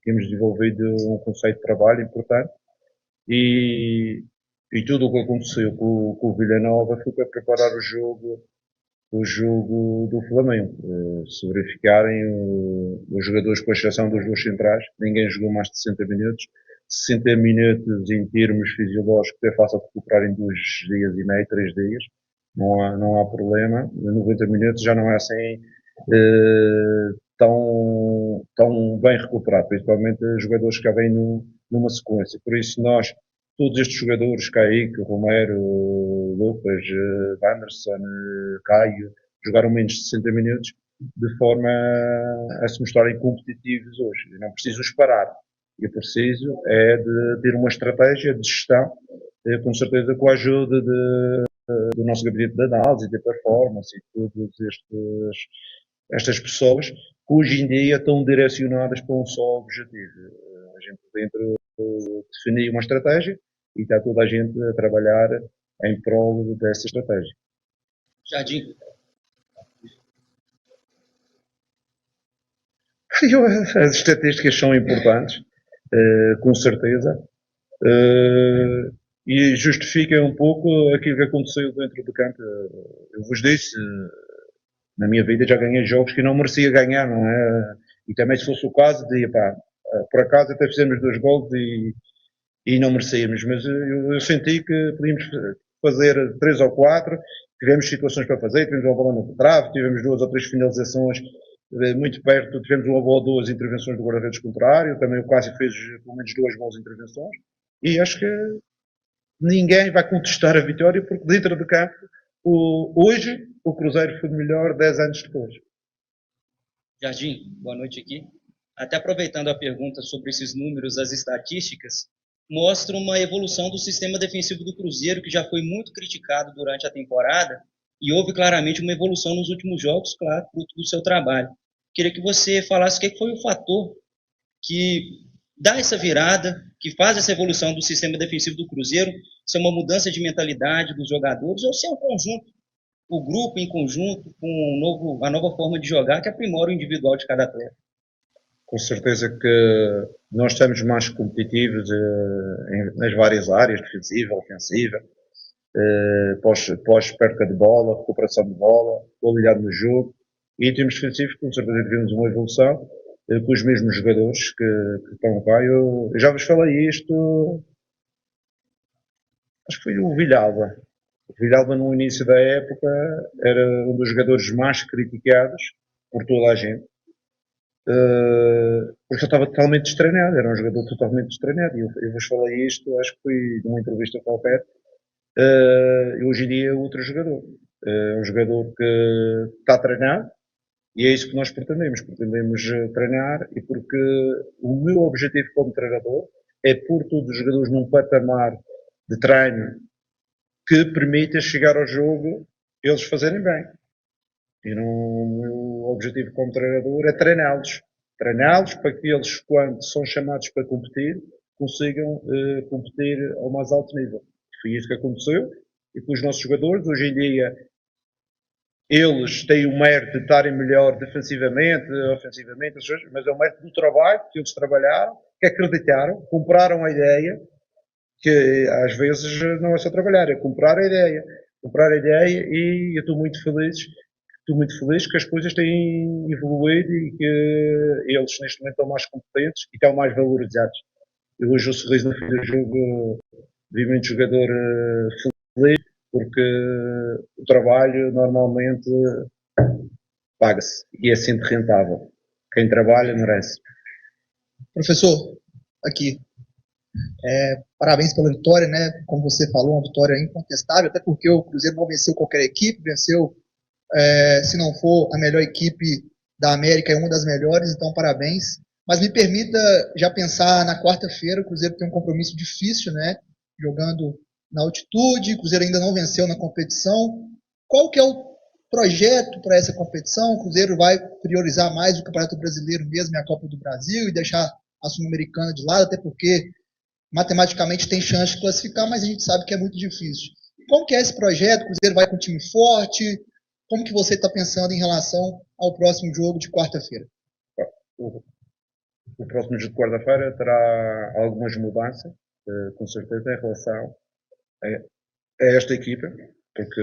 temos desenvolvido um conceito de trabalho importante. E tudo o que aconteceu com o Vila Nova foi para preparar o jogo do Flamengo. Se verificarem, os jogadores, com exceção dos 2 centrais, ninguém jogou mais de 60 minutos. 60 minutos em termos fisiológicos é fácil de recuperar em 2 dias e meio, 3 dias. Não há problema. 90 minutos já não é assim tão bem recuperado, principalmente os jogadores que já vêm numa sequência. Por isso todos estes jogadores, Kaique, Romero, Lucas, Wanderson, Caio, jogaram menos de 60 minutos de forma a se mostrarem competitivos hoje. Eu não preciso os parar. Eu preciso de ter uma estratégia de gestão, com certeza com a ajuda do nosso gabinete de análise, de performance e todas estas pessoas que hoje em dia estão direcionadas para um só objetivo. A gente dentro definir uma estratégia e está toda a gente a trabalhar em prol dessa estratégia. Jardim. As estatísticas são importantes, com certeza, e justificam um pouco aquilo que aconteceu dentro do campo. Eu vos disse, na minha vida já ganhei jogos que não merecia ganhar, não é? E também se fosse o caso, por acaso até fizemos 2 gols e não merecíamos, mas eu senti que podíamos fazer 3 ou 4, tivemos situações para fazer, tivemos uma bola no trave, tivemos 2 ou 3 finalizações muito perto, tivemos 1 ou 2 intervenções do guarda-redes contrário, também o Cássio fez pelo menos 2 boas intervenções, e acho que ninguém vai contestar a vitória, porque dentro do campo, hoje, o Cruzeiro foi melhor 10 anos depois. Jardim, boa noite aqui. Até aproveitando a pergunta sobre esses números, as estatísticas, mostra uma evolução do sistema defensivo do Cruzeiro, que já foi muito criticado durante a temporada, e houve claramente uma evolução nos últimos jogos, claro, fruto do seu trabalho. Queria que você falasse o que foi o fator que dá essa virada, que faz essa evolução do sistema defensivo do Cruzeiro, se é uma mudança de mentalidade dos jogadores, ou se é um conjunto, o grupo em conjunto, com a nova forma de jogar, que aprimora o individual de cada atleta. Com certeza que nós estamos mais competitivos nas várias áreas, defensiva, ofensiva, pós-perca de bola, recuperação de bola, qualidade no jogo, e em termos defensivos, com certeza tivemos uma evolução com os mesmos jogadores que estão cá. Eu já vos falei isto, acho que foi o Villalba. O Villalba, no início da época, era um dos jogadores mais criticados por toda a gente. Porque ele estava totalmente destreinado, era um jogador totalmente destreinado, e eu vos falei isto, acho que foi numa entrevista qualquer, e hoje em dia é outro jogador, é um jogador que está treinado, e é isso que nós pretendemos treinar, e porque o meu objetivo como treinador é pôr todos os jogadores num patamar de treino que permita chegar ao jogo eles fazerem bem. E o meu objetivo como treinador é treiná-los para que eles, quando são chamados para competir, consigam competir ao mais alto nível. Foi isso que aconteceu, e com os nossos jogadores, hoje em dia, eles têm o mérito de estarem melhor defensivamente, ofensivamente, mas é o mérito do trabalho que eles trabalharam, que acreditaram, compraram a ideia, que às vezes não é só trabalhar, é comprar a ideia, e eu estou muito feliz que as coisas têm evoluído e que eles neste momento estão mais competentes e estão mais valorizados. Eu hoje o sorriso no fim do jogo, vi muito jogador feliz, porque o trabalho normalmente paga-se e é sempre rentável. Quem trabalha merece. Professor, aqui, parabéns pela vitória, né? Como você falou, uma vitória incontestável, até porque o Cruzeiro não venceu qualquer equipe, venceu, se não for a melhor equipe da América, é uma das melhores, então parabéns. Mas me permita já pensar na quarta-feira, o Cruzeiro tem um compromisso difícil, né? Jogando na altitude, o Cruzeiro ainda não venceu na competição. Qual que é o projeto para essa competição? O Cruzeiro vai priorizar mais o Campeonato Brasileiro mesmo e a Copa do Brasil e deixar a Sul-Americana de lado, até porque matematicamente tem chance de classificar, mas a gente sabe que é muito difícil. Como que é esse projeto? O Cruzeiro vai com um time forte? Como que você está pensando em relação ao próximo jogo de quarta-feira? O próximo jogo de quarta-feira terá algumas mudanças, com certeza, em relação a esta equipa, porque,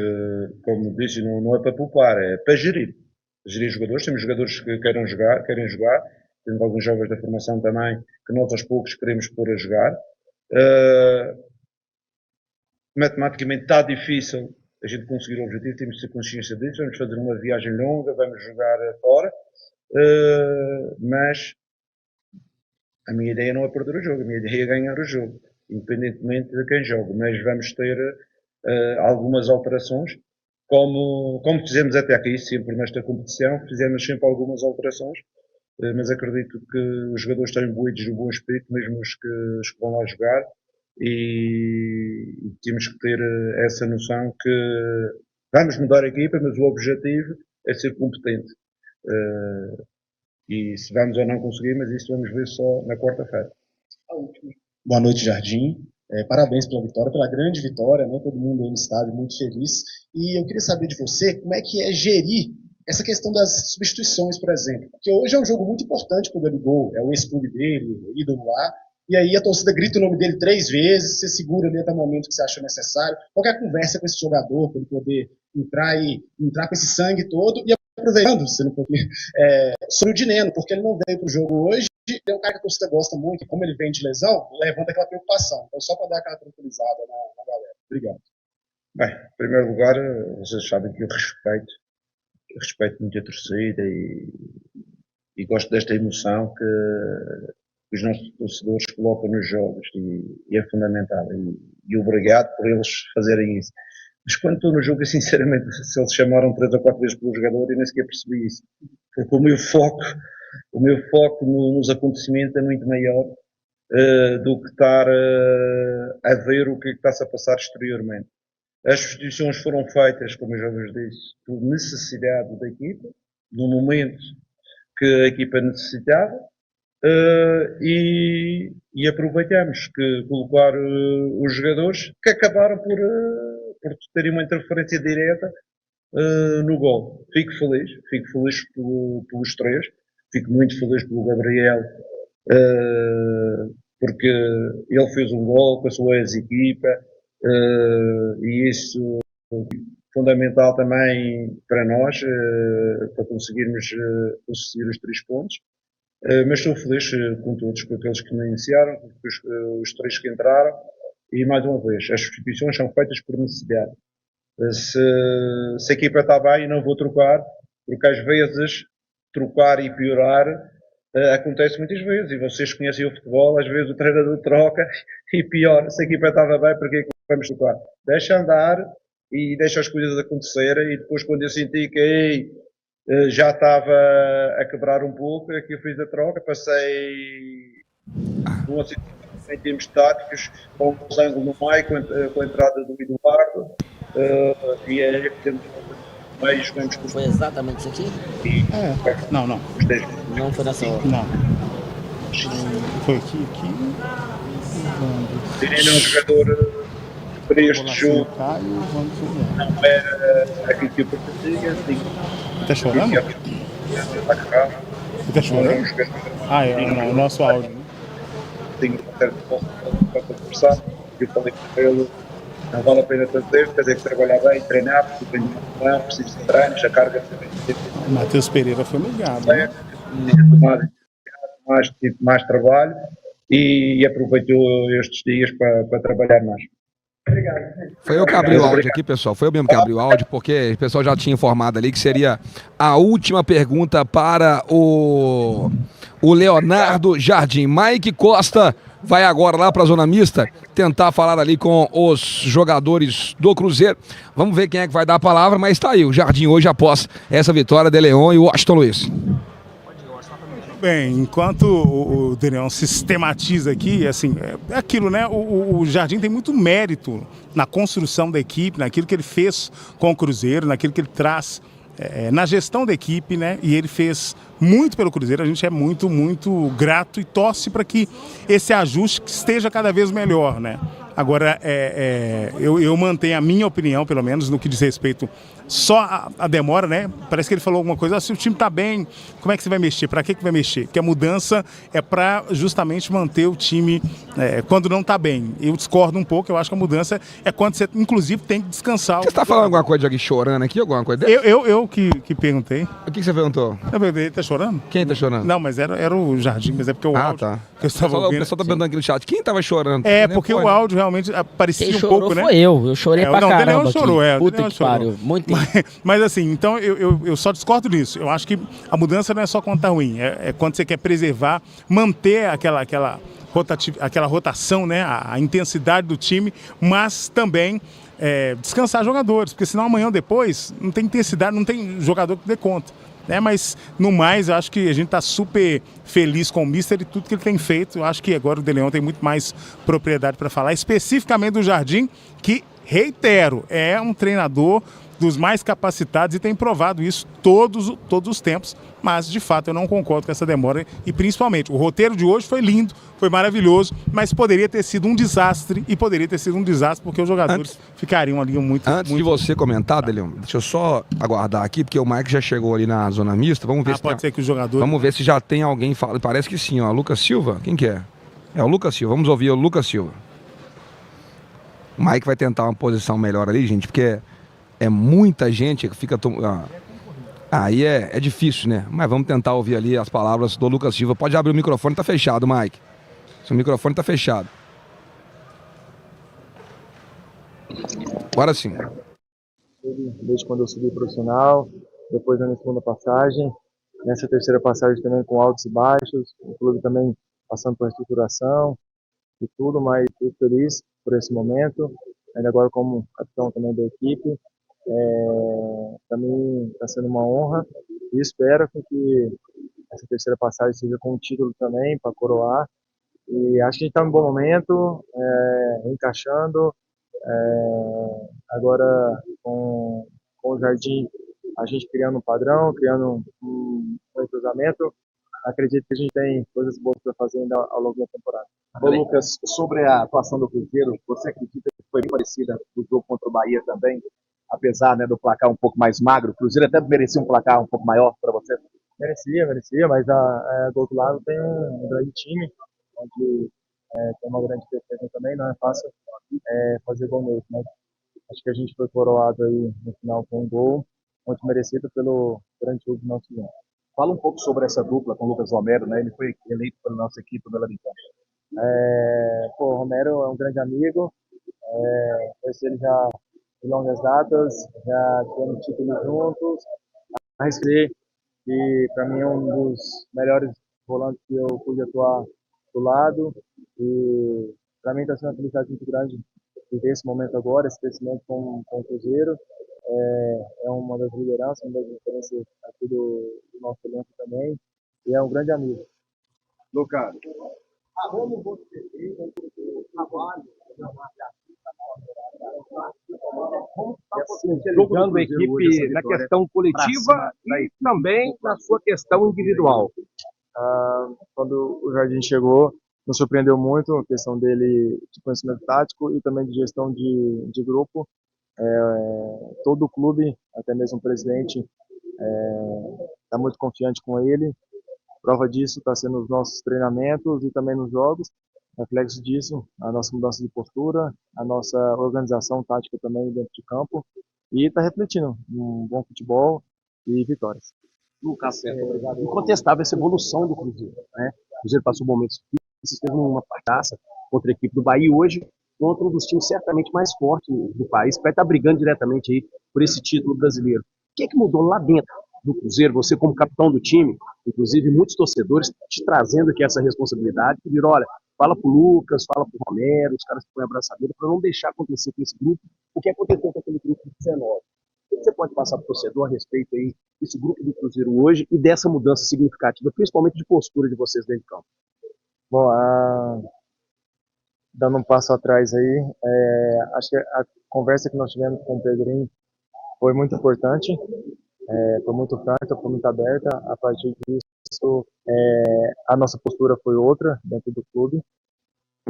como disse, não é para poupar, é para gerir jogadores. Temos jogadores que querem jogar, temos alguns jovens da formação também que nós aos poucos queremos pôr a jogar. Matematicamente está difícil a gente conseguir o objetivo, temos de ter consciência disso, vamos fazer uma viagem longa, vamos jogar fora, mas a minha ideia não é perder o jogo, a minha ideia é ganhar o jogo, independentemente de quem joga, mas vamos ter algumas alterações, como fizemos até aqui, sempre nesta competição, fizemos sempre algumas alterações, mas acredito que os jogadores estão imbuídos de um bom espírito, mesmo os que vão lá jogar, e temos que ter essa noção que vamos mudar a equipa, mas o objetivo é ser competente. E se vamos ou não conseguir, mas isso vamos ver só na quarta-feira. Boa noite, Jardim. Parabéns pela vitória, pela grande vitória, né? Todo mundo aí no estádio muito feliz. E eu queria saber de você como é que é gerir essa questão das substituições, por exemplo. Porque hoje é um jogo muito importante para o Gabigol, é o ex-clube dele, ídolo lá. E aí a torcida grita o nome dele 3 vezes, você segura ali até o momento que você achou necessário. Qual que é a conversa com esse jogador, para ele poder entrar com esse sangue todo? E aproveitando, se não poder, sobre o Dineno, porque ele não veio para o jogo hoje, é um cara que a torcida gosta muito, e como ele vem de lesão, levanta aquela preocupação. Então, só para dar aquela tranquilizada na galera. Obrigado. Bem, em primeiro lugar, vocês sabem que eu respeito muito a torcida e gosto desta emoção que os nossos torcedores colocam nos jogos e é fundamental. E obrigado por eles fazerem isso. Mas quando estou no jogo, sinceramente, se eles chamaram 3 ou 4 vezes pelo jogador, eu nem sequer percebi isso. Porque o meu foco nos acontecimentos é muito maior do que estar a ver o que é que está-se a passar exteriormente. As substituições foram feitas, como eu já vos disse, por necessidade da equipa, no momento que a equipa necessitava, e aproveitamos que colocar os jogadores que acabaram por terem uma interferência direta no gol. Fico feliz pelos três, fico muito feliz pelo Gabriel, porque ele fez um gol com a sua ex-equipa, e isso é fundamental também para nós, para conseguirmos conseguir os 3 pontos. Mas estou feliz com todos, com aqueles que me iniciaram, com os 3 que entraram, e mais uma vez, as substituições são feitas por necessidade. Se a equipa está bem, não vou trocar, porque às vezes trocar e piorar acontece muitas vezes, e vocês conhecem o futebol, às vezes o treinador troca e pior, se a equipa estava bem, para que é que vamos trocar? Deixa andar e deixa as coisas acontecerem, e depois quando eu senti que já estava a quebrar um pouco, é que eu fiz a troca, passei numa situação em termos táticos, com o ângulo no meio, com a entrada do Eduardo, e é que temos meio, jogamos com... Foi exatamente isso aqui? Não. Não foi nessa hora. Não. Foi aqui. Tirei um jogador para este jogo, não era aquilo que eu pretendia. Está chorando? Você está chorando? O nosso áudio. Tenho uma certa para conversar. Eu falei com ele, não vale a pena fazer, ter que trabalhar bem, treinar, porque tenho uma plano, preciso de treinos, a carga também. Matheus Pereira foi ligado. Mais trabalho e aproveitou estes dias para trabalhar mais. Foi eu que abri o áudio aqui, pessoal. Foi eu mesmo que abri o áudio, porque o pessoal já tinha informado ali que seria a última pergunta para o Leonardo Jardim. Mike Costa vai agora lá para a zona mista tentar falar ali com os jogadores do Cruzeiro. Vamos ver quem é que vai dar a palavra, mas está aí o Jardim hoje após essa vitória de Leão e o Washington Luiz. Bem, enquanto o Daniel sistematiza aqui, assim, é aquilo, né? O Jardim tem muito mérito na construção da equipe, naquilo que ele fez com o Cruzeiro, naquilo que ele traz na gestão da equipe, né? E ele fez muito pelo Cruzeiro. A gente é muito, muito grato e torce para que esse ajuste esteja cada vez melhor, né? Agora, eu mantenho a minha opinião, pelo menos, no que diz respeito só a demora, né? Parece que ele falou alguma coisa, se o time tá bem, como é que você vai mexer? Para que vai mexer? Porque a mudança é para justamente manter o time quando não tá bem. Eu discordo um pouco, eu acho que a mudança é quando você, inclusive, tem que descansar. Você está falando alguma coisa de alguém chorando aqui, alguma coisa dessa? Eu que perguntei. O que você perguntou? Eu perguntei, tá chorando? Quem tá chorando? Não, mas era o Jardim, mas é porque o áudio tá. que eu estava ouvindo. O pessoal tá perguntando aqui no chat, quem tava chorando? Porque o áudio realmente parecia Quem um chorou pouco, né? foi eu chorei pra caramba. O Daniel chorou, Puta que pariu, muito. Mas assim, então eu só discordo disso. Eu acho que a mudança não é só quando tá ruim, é quando você quer preservar, manter aquela rotação, né? A intensidade do time, mas também descansar jogadores, porque senão amanhã ou depois não tem intensidade, não tem jogador que dê conta. Mas no mais, eu acho que a gente está super feliz com o Mister e tudo que ele tem feito. Eu acho que agora o De Leão tem muito mais propriedade para falar, especificamente do Jardim, que, reitero, é um treinador dos mais capacitados e tem provado isso todos os tempos, mas de fato eu não concordo com essa demora e principalmente o roteiro de hoje foi lindo, foi maravilhoso, mas poderia ter sido um desastre porque os jogadores ficariam ali muito... Antes de você comentar, Deleon, deixa eu só aguardar aqui, porque o Mike já chegou ali na zona mista, vamos ver se pode ser que o jogador... Vamos ver se já tem alguém, parece que sim, ó, Lucas Silva, quem que é? É o Lucas Silva, vamos ouvir o Lucas Silva. O Mike vai tentar uma posição melhor ali, gente, porque é muita gente que fica... Aí é difícil, né? Mas vamos tentar ouvir ali as palavras do Lucas Silva. Pode abrir o microfone, tá fechado, Mike. Seu microfone tá fechado. Agora sim. Desde quando eu subi profissional, depois da minha segunda passagem, nessa terceira passagem também com altos e baixos, o clube também passando por reestruturação e tudo, mas estou feliz por esse momento, ainda agora como capitão também da equipe. Para mim está sendo uma honra e espero que essa terceira passagem seja com um título também para coroar E acho que a gente está num bom momento, encaixando. Agora com o Jardim, a gente criando um padrão, criando um entrosamento. Acredito que a gente tem coisas boas para fazer ainda ao longo da temporada. Ô Lucas, sobre a atuação do Cruzeiro, você acredita que foi bem parecida do jogo contra o Bahia também? Apesar, né, do placar um pouco mais magro, o Cruzeiro até merecia um placar um pouco maior para você? Merecia, mas do outro lado tem um grande time, onde tem uma grande defesa também, não é fácil fazer gol neles, mas acho que a gente foi coroado aí no final com um gol, muito merecido pelo grande jogo do nosso time. Fala um pouco sobre essa dupla com o Lucas Romero, né? Ele foi eleito pela nossa equipe pela vitória. O Romero é um grande amigo, conheci ele já de longas datas, já tivemos títulos juntos, mas que para mim é um dos melhores volantes que eu pude atuar do lado, e para mim está sendo uma felicidade muito grande viver esse momento agora, esse crescimento com o Cruzeiro. É uma das lideranças, uma das referências aqui do nosso elenco também, e é um grande amigo. Lucas, como você vê o trabalho jogando a equipe na questão coletiva e também na sua questão individual? Quando o Jardim chegou, nos surpreendeu muito a questão dele de conhecimento tático e também de gestão de grupo. Todo o clube, até mesmo o presidente, está muito confiante com ele. Prova disso está sendo os nossos treinamentos e também nos jogos. Reflexo disso, a nossa mudança de postura, a nossa organização tática também dentro de campo, e está refletindo um bom futebol e vitórias. Lucas, incontestável essa evolução do Cruzeiro, né? O Cruzeiro passou momentos difíceis, teve uma partidaça contra a equipe do Bahia, hoje contra um dos times certamente mais fortes do país, vai estar brigando diretamente aí por esse título brasileiro. O que é que mudou lá dentro do Cruzeiro, você como capitão do time, inclusive muitos torcedores te trazendo aqui essa responsabilidade, que viram, olha, fala pro Lucas, fala pro Romero, os caras que põem a abraçadeira, para não deixar acontecer com esse grupo o que aconteceu com aquele grupo de 19. O que você pode passar para o torcedor a respeito aí desse grupo do Cruzeiro hoje e dessa mudança significativa, principalmente de postura de vocês dentro de campo? Bom, dando um passo atrás aí, acho que a conversa que nós tivemos com o Pedrinho foi muito importante, foi muito franca, foi muito aberta. A partir disso, a nossa postura foi outra dentro do clube.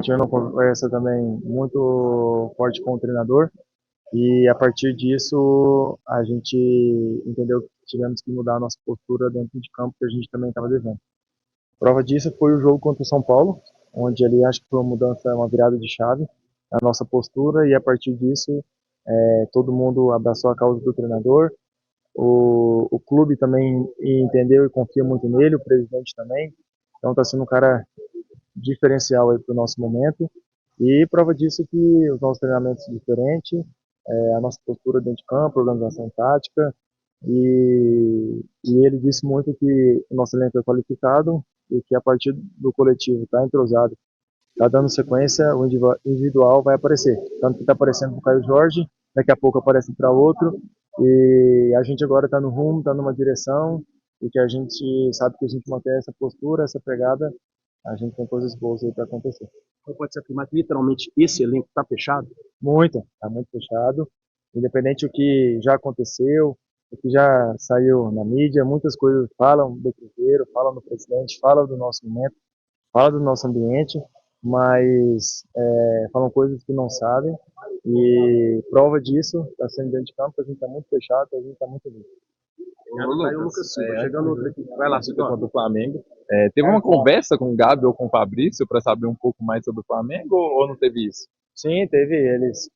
Tivemos uma conversa também muito forte com o treinador, e a partir disso a gente entendeu que tivemos que mudar a nossa postura dentro de campo, que a gente também estava devendo. Prova disso foi o jogo contra o São Paulo, onde ali acho que foi uma mudança, uma virada de chave na nossa postura, e a partir disso todo mundo abraçou a causa do treinador. O clube também entendeu e confia muito nele, o presidente também. Então está sendo um cara diferencial para o nosso momento, e prova disso que os nossos treinamentos são diferentes, a nossa postura dentro de campo, organização tática, e ele disse muito que o nosso elenco é qualificado e que a partir do coletivo está entrosado, está dando sequência, o individual vai aparecer, tanto que está aparecendo para o Caio Jorge, daqui a pouco aparece para outro, e a gente agora está no rumo, está numa direção, e que a gente sabe que a gente mantém essa postura, essa pegada, a gente tem coisas boas aí para acontecer. Então pode ser afirmar que literalmente esse elenco está fechado? Está muito fechado, independente do que já aconteceu, o que já saiu na mídia, muitas coisas falam do Cruzeiro, falam do presidente, falam do nosso momento, falam do nosso ambiente, mas falam coisas que não sabem, e prova disso está sendo dentro de campo, a gente está muito fechado, a gente está muito limpo. Lucas, chegando outra aqui. Vai lá, do Flamengo. Teve uma conversa com o Gabi ou com o Fabrício para saber um pouco mais sobre o Flamengo, ou não teve isso? Sim, teve. Eles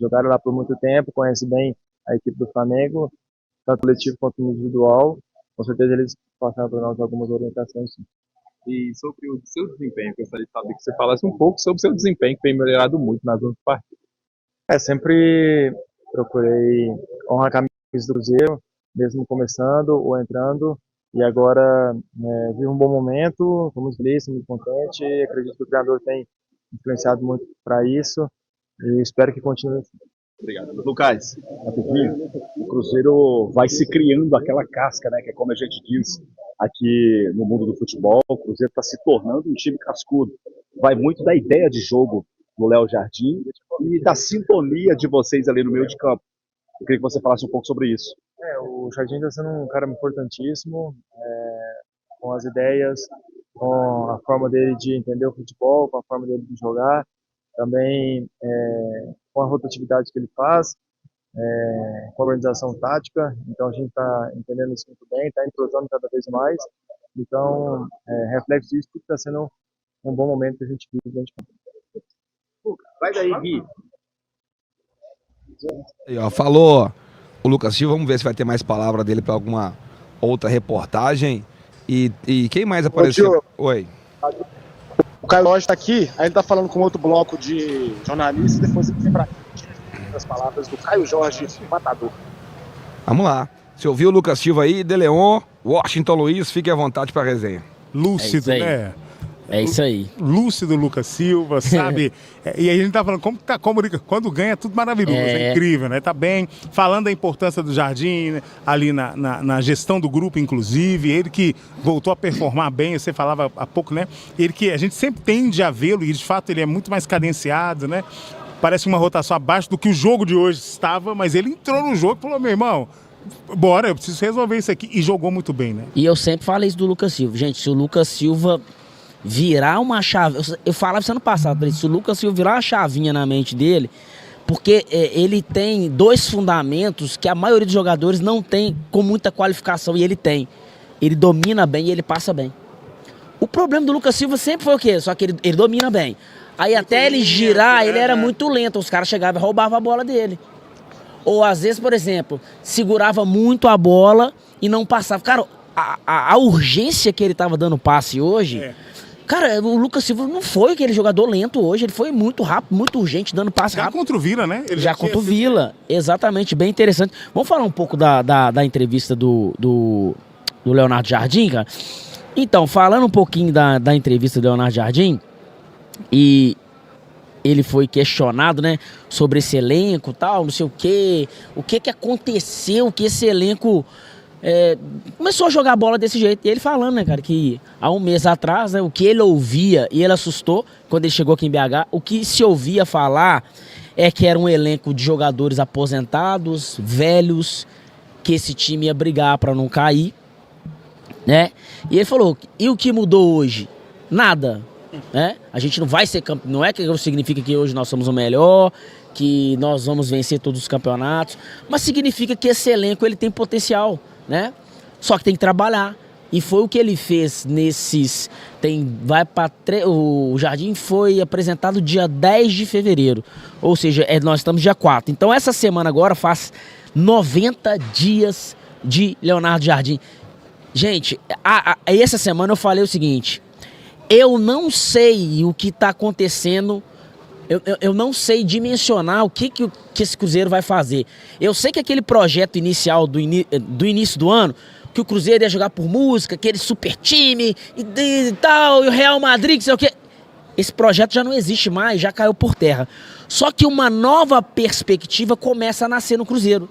jogaram lá por muito tempo, conhecem bem a equipe do Flamengo, tanto coletivo quanto individual. Com certeza eles passaram para nós algumas orientações. Sim. E sobre o seu desempenho, gostaria de saber que você falasse um pouco sobre o seu desempenho, que tem melhorado muito nas outras partidas. Sempre procurei honrar a camisa do Cruzeiro, mesmo começando ou entrando, e agora vive um bom momento, estamos felizes, muito contentes, acredito que o treinador tem influenciado muito para isso, e espero que continue assim. Obrigado. Lucas, o Cruzeiro vai se criando aquela casca, né, que é como a gente diz aqui no mundo do futebol, o Cruzeiro está se tornando um time cascudo. vai muito da ideia de jogo do Léo Jardim e da sintonia de vocês ali no meio de campo. Eu queria que você falasse um pouco sobre isso. O Jardim está sendo um cara importantíssimo, com as ideias, com a forma dele de entender o futebol, com a forma dele de jogar, também com a rotatividade que ele faz, com a organização tática. Então a gente está entendendo isso muito bem, está entrosando cada vez mais. Então, reflexo disso, que está sendo um bom momento que a gente vive dentro de campo. Vai daí, Gui. Aí, ó, falou o Lucas Silva, vamos ver se vai ter mais palavra dele para alguma outra reportagem. E quem mais apareceu? Oi. O Caio Jorge está aqui, aí ele está falando com outro bloco de jornalistas, depois ele vem para as palavras do Caio Jorge, matador. Vamos lá. Você ouviu o Lucas Silva aí, De Leon, Washington Luiz, fique à vontade para a resenha. Lúcido, né? É isso aí. Lúcido Lucas Silva, sabe? E aí a gente tá falando como tá quando ganha é tudo maravilhoso, é incrível, né? Tá bem, falando da importância do Jardim, né? Ali na gestão do grupo, inclusive, ele que voltou a performar bem, você falava há pouco, né? Ele que a gente sempre tende a vê-lo e de fato ele é muito mais cadenciado, né? Parece uma rotação abaixo do que o jogo de hoje estava, mas ele entrou no jogo e falou, meu irmão, bora, eu preciso resolver isso aqui, e jogou muito bem, né? E eu sempre falei isso do Lucas Silva. Gente, se o Lucas Silva virar uma chave... Eu falava isso ano passado, se o Lucas Silva virar uma chavinha na mente dele, porque ele tem dois fundamentos que a maioria dos jogadores não tem com muita qualificação, e ele tem. Ele domina bem e ele passa bem. O problema do Lucas Silva sempre foi o quê? Só que ele domina bem. Aí até ele girar, ele era muito lento, os caras chegavam e roubavam a bola dele. Ou às vezes, por exemplo, segurava muito a bola e não passava. Cara, a urgência que ele tava dando passe hoje... Cara, o Lucas Silva não foi aquele jogador lento hoje, ele foi muito rápido, muito urgente, dando passe rápido. Já contra o Vila, né? Ele já contra o Vila, exatamente, bem interessante. Vamos falar um pouco da entrevista do Leonardo Jardim, cara? Então, falando um pouquinho da entrevista do Leonardo Jardim, e ele foi questionado, né, sobre esse elenco e tal, não sei o que aconteceu, que esse elenco... começou a jogar bola desse jeito. E ele falando, né, cara, que há um mês atrás, né, o que ele ouvia, e ele assustou quando ele chegou aqui em BH, o que se ouvia falar é que era um elenco de jogadores aposentados, velhos, que esse time ia brigar para não cair, né? E ele falou, e o que mudou hoje? Nada, né? A gente não vai ser campeão, não é que significa que hoje nós somos o melhor, que nós vamos vencer todos os campeonatos, mas significa que esse elenco ele tem potencial, né? Só que tem que trabalhar. E foi o que ele fez nesses... O Jardim foi apresentado dia 10 de fevereiro. Ou seja, nós estamos dia 4. Então essa semana agora faz 90 dias de Leonardo Jardim. Gente, essa semana eu falei o seguinte. Eu não sei o que está acontecendo. Eu não sei dimensionar o que esse Cruzeiro vai fazer. Eu sei que aquele projeto inicial do início do ano, que o Cruzeiro ia jogar por música, aquele super time e tal, e o Real Madrid, que sei o quê. Esse projeto já não existe mais, já caiu por terra. Só que uma nova perspectiva começa a nascer no Cruzeiro.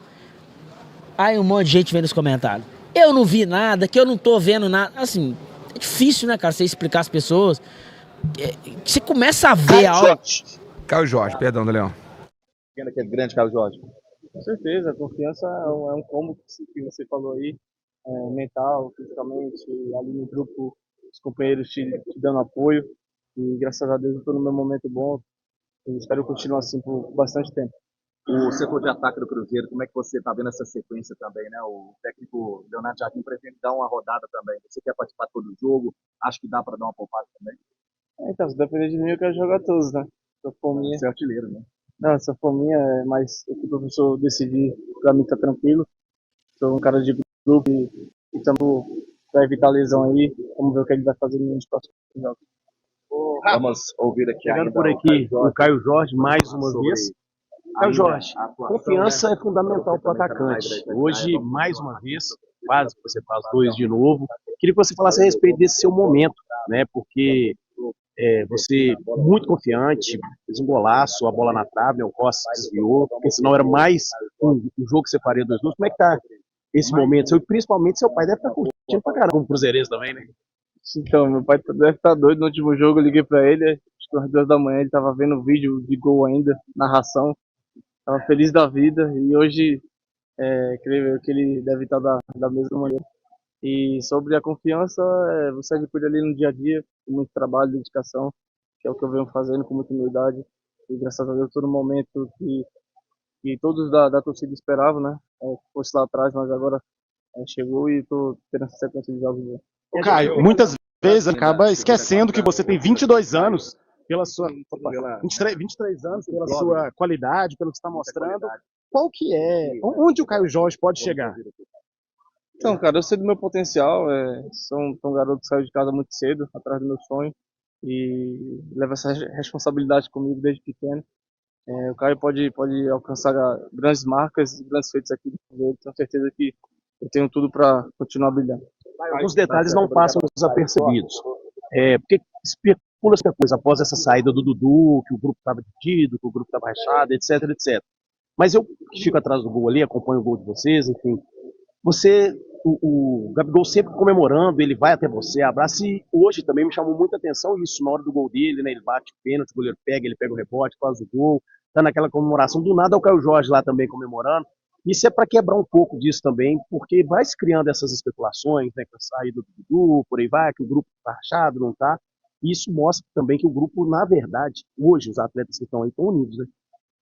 Aí um monte de gente vem nos comentários. Eu não vi nada, que eu não tô vendo nada. Assim, é difícil, né, cara, você explicar às pessoas. Você começa a ver algo... Caio Jorge, perdão, Leão. Aquele grande Caio Jorge. Com certeza, a confiança é um combo que você falou aí, mental, fisicamente, ali no grupo, os companheiros te dando apoio, e graças a Deus eu estou no meu momento bom, e espero continuar assim por bastante tempo. O setor de ataque do Cruzeiro, como é que você está vendo essa sequência também, né? O técnico Leonardo Jardim pretende dar uma rodada também. Você quer participar de todo o jogo? Acho que dá para dar uma poupada também. Então, se depender de mim, eu quero jogar todos, né? Se for minha... Você é artilheiro, né? Não, se for minha, mas o que o professor decidir, para mim tá tranquilo. Sou um cara de grupo e estamos para evitar lesão aí. Vamos ver o que ele vai fazer nos próximos jogos. Vamos ouvir aqui Chegando por aqui o Caio Jorge mais uma vez. Caio Jorge, Confiança é fundamental para o atacante. Hoje, mais uma vez, quase que você faz 2 de novo. Queria que você falasse a respeito desse seu momento, né? Porque você muito confiante, fez um golaço, a bola na trave, o Costa desviou, porque senão era mais um jogo que você faria 2-2. Como é que tá esse momento? E principalmente seu pai deve estar curtindo pra caramba como cruzeirense também, né? Então, meu pai deve estar doido. No último jogo eu liguei pra ele, acho que umas 2 da manhã, ele estava vendo o vídeo de gol ainda, narração, estava feliz da vida e hoje creio eu que ele deve estar da mesma maneira. E sobre a confiança, você adquire ali no dia a dia, com muito trabalho, dedicação, que é o que eu venho fazendo com muita humildade. E graças a Deus, todo momento que todos da torcida esperavam, né? Fosse lá atrás, mas agora chegou e estou tendo essa sequência de jogos. Caio, muitas vezes acaba esquecendo que você tem 22 anos, pela sua 23 anos, pela sua qualidade, pelo que está mostrando. Qual que é? Onde o Caio Jorge pode chegar? Então, cara, eu sei do meu potencial. Sou um garoto que saiu de casa muito cedo, atrás do meu sonho, e leva essa responsabilidade comigo desde pequeno. O Caio pode alcançar grandes marcas, grandes feitos aqui do Cruzeiro. Tenho certeza que eu tenho tudo para continuar brilhando. Alguns detalhes não passam desapercebidos. Porque especula-se a coisa após essa saída do Dudu, que o grupo estava dividido, que o grupo estava rachado, etc, etc. Mas eu que fico atrás do gol ali, acompanho o gol de vocês, enfim. O Gabigol sempre comemorando, ele vai até você, abraça, e hoje também me chamou muita atenção isso, na hora do gol dele, né? Ele bate o pênalti, o goleiro pega, ele pega o rebote, faz o gol, tá naquela comemoração. Do nada é o Caio Jorge lá também comemorando. Isso é para quebrar um pouco disso também, porque vai se criando essas especulações, né, com a saída do Dudu, por aí vai, que o grupo tá rachado, não tá. E isso mostra também que o grupo, na verdade, hoje os atletas que estão aí estão unidos, né?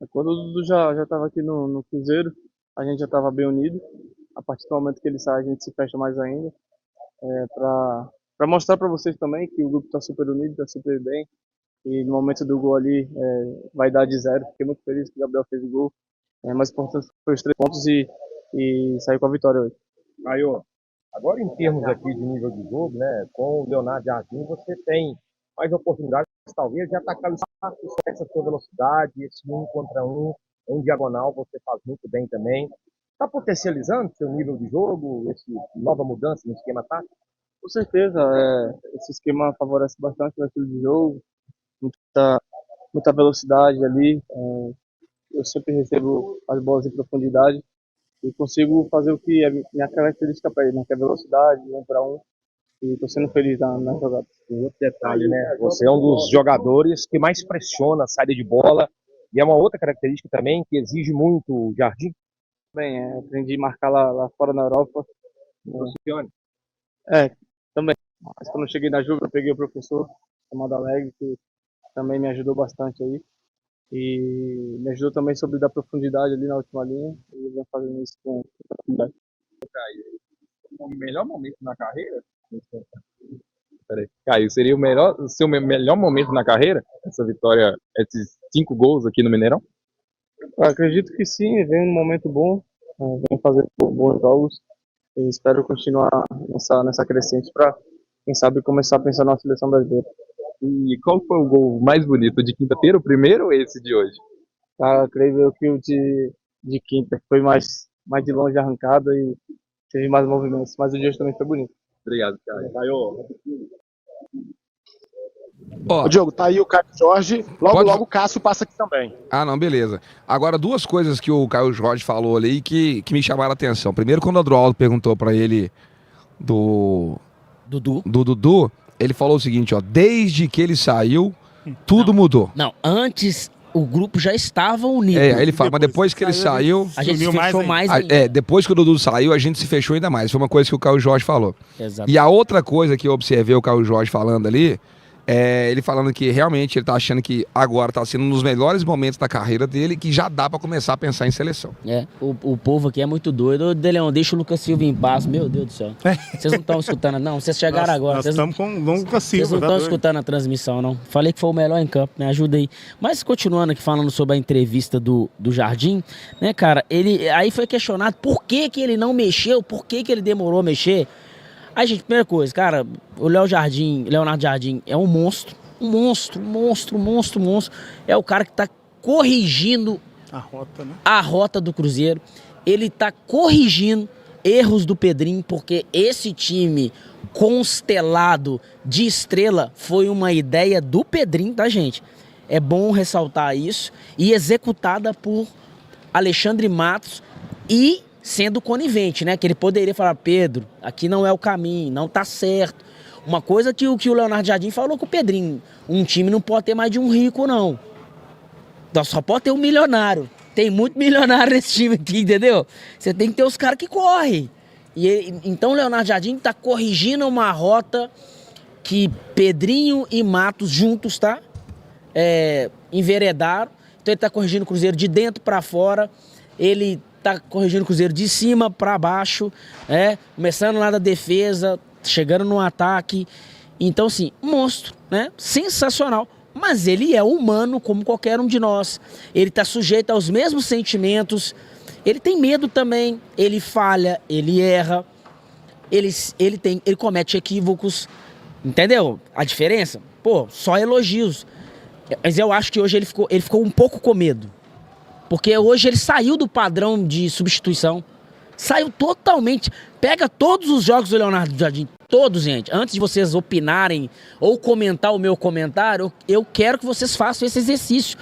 Quando o Dudu já estava aqui no Cruzeiro, a gente já estava bem unido. A partir do momento que ele sai, a gente se fecha mais ainda. Para mostrar para vocês também que o grupo está super unido, está super bem. E no momento do gol ali, vai dar de 0. Fiquei muito feliz que o Gabriel fez o gol. Mais importante foi os 3 pontos e sair com a vitória hoje. Caio, agora em termos aqui de nível de jogo, né, com o Leonardo Jardim, você tem mais oportunidades, talvez, de atacar o espaço, essa sua velocidade, esse 1 contra 1, em diagonal, você faz muito bem também. Está potencializando seu nível de jogo, essa nova mudança no esquema tático? Com certeza, esse esquema favorece bastante o estilo de jogo, muita velocidade ali. Eu sempre recebo as bolas em profundidade e consigo fazer o que é minha característica para ele, né? Que é velocidade, 1 para 1. E estou sendo feliz na jogada. Outro detalhe, né? Você é um dos jogadores que mais pressiona a saída de bola e é uma outra característica também que exige muito o Jardim. Bem, aprendi a marcar lá fora na Europa. Também. Mas quando eu cheguei na Juve, eu peguei o professor chamado Alegre, que também me ajudou bastante aí. E me ajudou também sobre dar profundidade ali na última linha. E eu venho fazendo isso com profundidade. O melhor momento na carreira? Peraí. Caio, seria o seu melhor momento na carreira? Essa vitória, esses 5 gols aqui no Mineirão? Eu acredito que sim, vem um momento bom. Venho fazer bons jogos. E espero continuar nessa crescente para, quem sabe, começar a pensar na seleção brasileira. E qual foi o gol mais bonito? De quinta-feira, o primeiro ou esse de hoje? Creio eu que o de quinta foi mais de longe arrancada e teve mais movimentos, mas o de hoje também foi bonito. Obrigado, Caio. Ô, Diogo, tá aí o Caio Jorge, logo o Cássio passa aqui também. Não, beleza. Agora, 2 coisas que o Caio Jorge falou ali que me chamaram a atenção. Primeiro, quando o Adroaldo perguntou pra ele do Dudu, ele falou o seguinte, ó, desde que ele saiu, tudo mudou. Não, antes o grupo já estava unido. Ele fala, mas depois que ele saiu... A gente se fechou mais ainda. Depois que o Dudu saiu, a gente se fechou ainda mais. Foi uma coisa que o Caio Jorge falou. Exato. E a outra coisa que eu observei o Caio Jorge falando ali, ele falando que realmente ele tá achando que agora tá sendo um dos melhores momentos da carreira dele, que já dá pra começar a pensar em seleção. O povo aqui é muito doido. Ô, Deleon, deixa o Lucas Silva em paz. Meu Deus do céu. Vocês não estão escutando, não. Vocês chegaram agora. Nós estamos com o Lucas Silva. Vocês não estão escutando a transmissão, não. Falei que foi o melhor em campo, né? Ajuda aí. Mas continuando aqui falando sobre a entrevista do Jardim, né, cara, ele aí foi questionado por que ele não mexeu, por que ele demorou a mexer. Aí, gente, primeira coisa, cara, o Leonardo Jardim é um monstro. É o cara que tá corrigindo a rota do Cruzeiro. Ele tá corrigindo erros do Pedrinho, porque esse time constelado de estrela foi uma ideia do Pedrinho, tá, gente? É bom ressaltar isso. E executada por Alexandre Matos e sendo conivente, né? Que ele poderia falar, Pedro, aqui não é o caminho, não tá certo. Uma coisa que o Leonardo Jardim falou com o Pedrinho. Um time não pode ter mais de um rico, não. Então, só pode ter um milionário. Tem muito milionário nesse time aqui, entendeu? Você tem que ter os caras que correm. Então o Leonardo Jardim tá corrigindo uma rota que Pedrinho e Matos juntos, tá? Enveredaram. Então ele tá corrigindo o Cruzeiro de dentro para fora. Ele tá corrigindo o Cruzeiro de cima para baixo, começando lá da defesa, chegando no ataque. Então, assim, monstro, né? Sensacional. Mas ele é humano como qualquer um de nós. Ele tá sujeito aos mesmos sentimentos. Ele tem medo também. Ele falha, ele erra. Ele comete equívocos. Entendeu a diferença? Pô, só elogios. Mas eu acho que hoje ele ficou um pouco com medo. Porque hoje ele saiu do padrão de substituição. Saiu totalmente. Pega todos os jogos do Leonardo Jardim. Todos, gente. Antes de vocês opinarem ou comentar o meu comentário, eu quero que vocês façam esse exercício.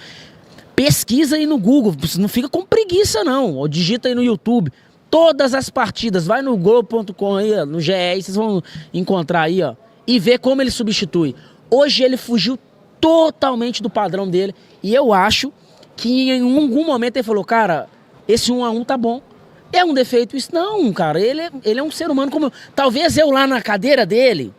Pesquisa aí no Google. Não fica com preguiça, não. Ou digita aí no YouTube. Todas as partidas. Vai no Globo.com aí, no GE, vocês vão encontrar aí, ó. E ver como ele substitui. Hoje ele fugiu totalmente do padrão dele. E eu acho que em algum momento ele falou, cara, esse 1-1 tá bom. É um defeito isso? Não, cara, ele é um ser humano como eu. Talvez eu lá na cadeira dele,